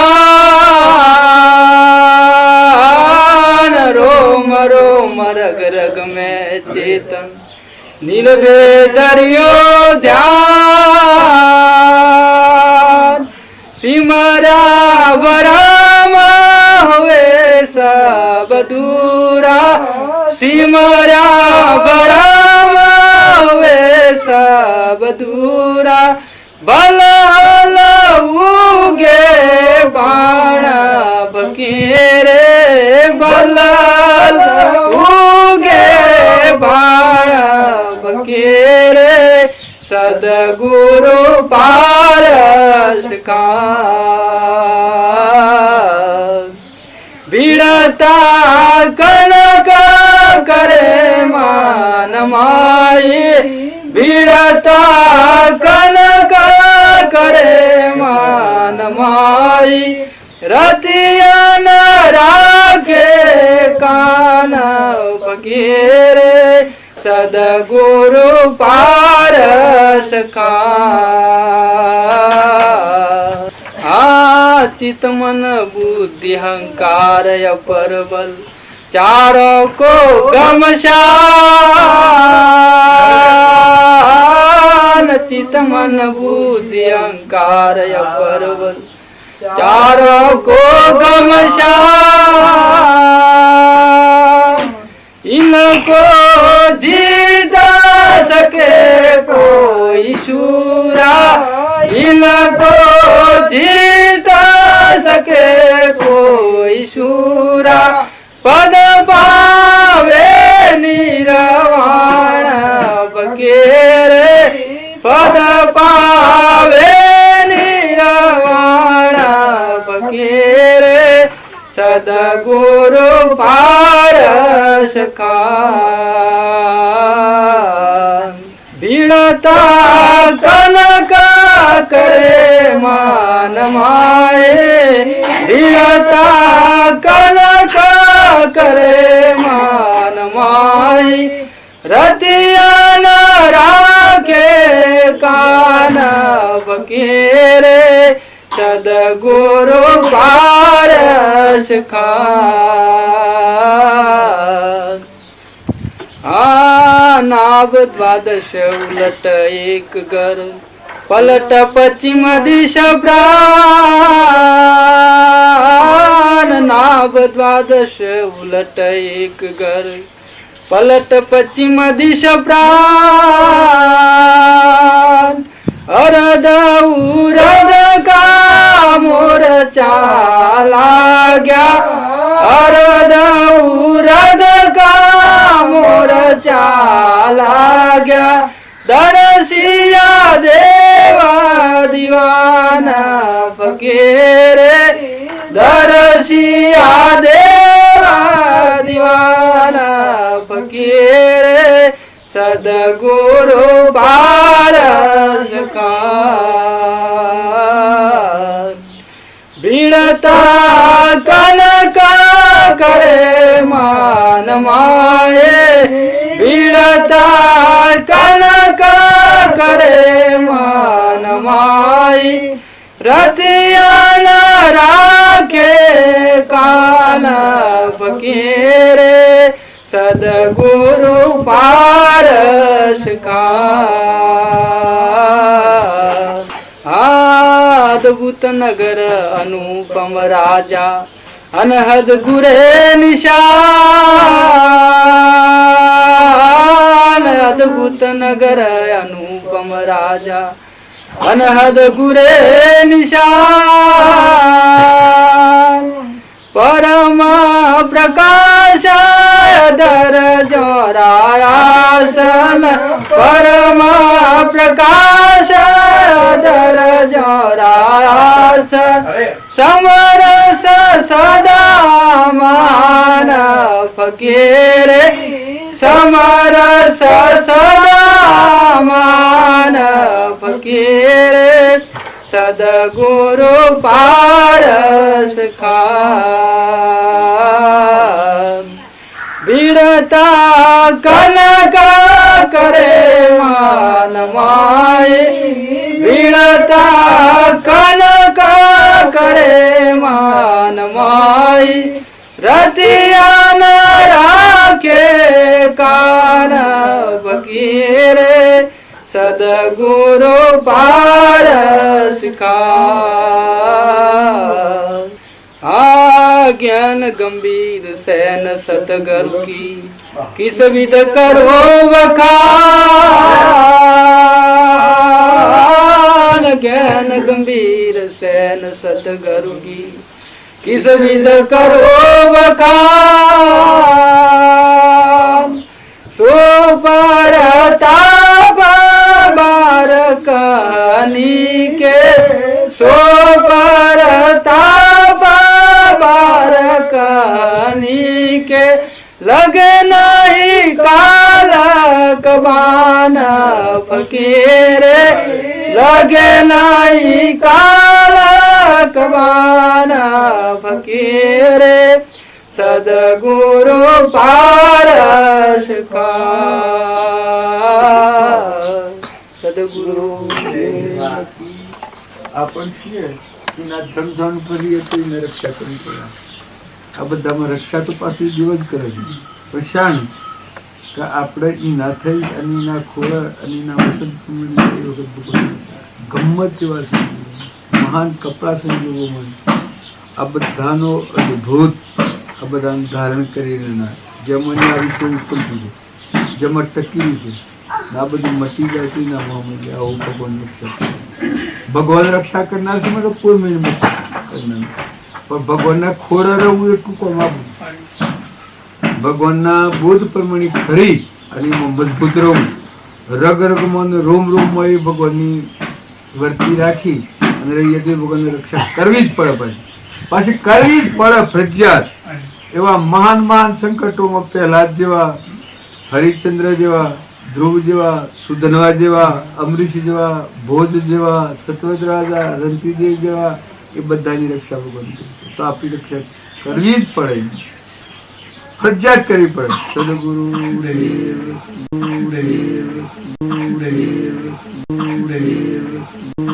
रोम रोम रग रग में चेतन निर्वेदरियो ध्यान सिमरा बराम हुए सब दूरा सिमरा बराम हुए सब दूरा बल उगे बाण फकीरे बल उगे बाण फकीरे सदगुरु पारस खान बीड़ता कनक करे मान माई बीड़ता कनक करे मान माई रतिया न राखे कान फकीरे सदगुरु पारस खान चित मन बुद्धि अहंकार परबल चारों को गमशा ज्ञान चित मन बुद्धि अहंकार पर्वत चारों को गम श्याम इनको जीता सके कोई शूरा इनको जीता सके कोई शूरा पद पावे निर्वाण बकेरे पद पावे निर्वाण बकेरे सदगुरु पारस खान बीड़ता कनका करे मान माए बीड़ता कनका करे मान माई रतिया न राखे कान बकेरे सदगुरु पारस खान नाभ द्वादश उलट एक घर पलट पश्चिम दिशा प्राण नाभ द्वादश उलट एक घर पलट पश्चिम दिशा प्राण अरद उरद का मोर चाला गया अरद उरद का मोर चाला गया दरसिया देवा दीवाना फकीरे दरसिया देवा दीवाना फकीरे सदगुरु पारस खान बीड़ता कनका करे मान माए बीड़ता कनका करे मान माई रतिया न राखे कान फकीरे सदगुरु पारस खान अद्भुत नगर अनुपम राजा अनहद गुरे निशान अद्भुत नगर अनुपम राजा अनहद गुरे निशान परम प्रकाश दर जोरायासन परम प्रकाश दर जोरायासन समरस सदा मान फकीरे समरस सदा मान फकीरे सदगुरु पारस खान बीड़ता कनका करे मान माए बीड़ता कनका करे मान माई रतिया न राखे कान फकीरे सदगुरु पारस खान ज्ञान गंभीर सैन सतगुरु की किस विध करो वखान ज्ञान गंभीर सैन सतगुरु की किस विध करो वखान तो परताप बार कहानी के सो परताप बार कहानी के लगे नहीं काला कबाना फकीरे लगे नहीं काला कबाना फकीरे सदगुरु पारस खान सदगुरु આપણ છીએ એના સમજણ કરીએ તો એને રક્ષા કરવી પડે આ બધામાં રક્ષા તો પાછી જીવ જ કરે છે પણ શાની કે આપણે ઈ ના થઈ અને એના ખોળા અને એના વસંત એ વખત ભગવાન ગમ્મત જેવા સંજોગો, મહાન કપડા સંજોગો મળે, આ બધાનો અદભુત આ બધાને ધારણ કરીને જેમાં આ વિષય ઉત્પન્ન થઈ છે, જેમાં ટકી છે, આ બધું મટી જાય છે ના મોહમ્મદ આવું ભગવાન રક્ષા કરે. ભગવાન રક્ષા કરનાર છે તો કોઈ મહિને કરનાર, પણ ભગવાનના ખોળા રહેવું એટલું કોમ આપવું, ભગવાનના બોધ પ્રમાણે ખરી અને એમાં મજબૂત રહેવું, રગ રગમાં રોમ રોમમાં એ ભગવાનની વર્તી રાખી અને રહીએ તો ભગવાનની રક્ષા કરવી જ પડે, પાછી કરવી જ પડે ફરજિયાત. એવા મહાન મહાન સંકટોમાં પ્રહલાદ જેવા, હરિશ્ચંદ્ર જેવા, ધ્રુવ જેવા, સુધનવા જેવા, અમરીશ જેવા, ભોજ જેવા, સતવદ રાજા, રંતીદેવ જેવા, એ બધાની રક્ષા ભગવાન કરે. તો આપણી રક્ષા કરવી જ પડે, ફરજિયાત કરવી પડે. સદગુરુ દેવ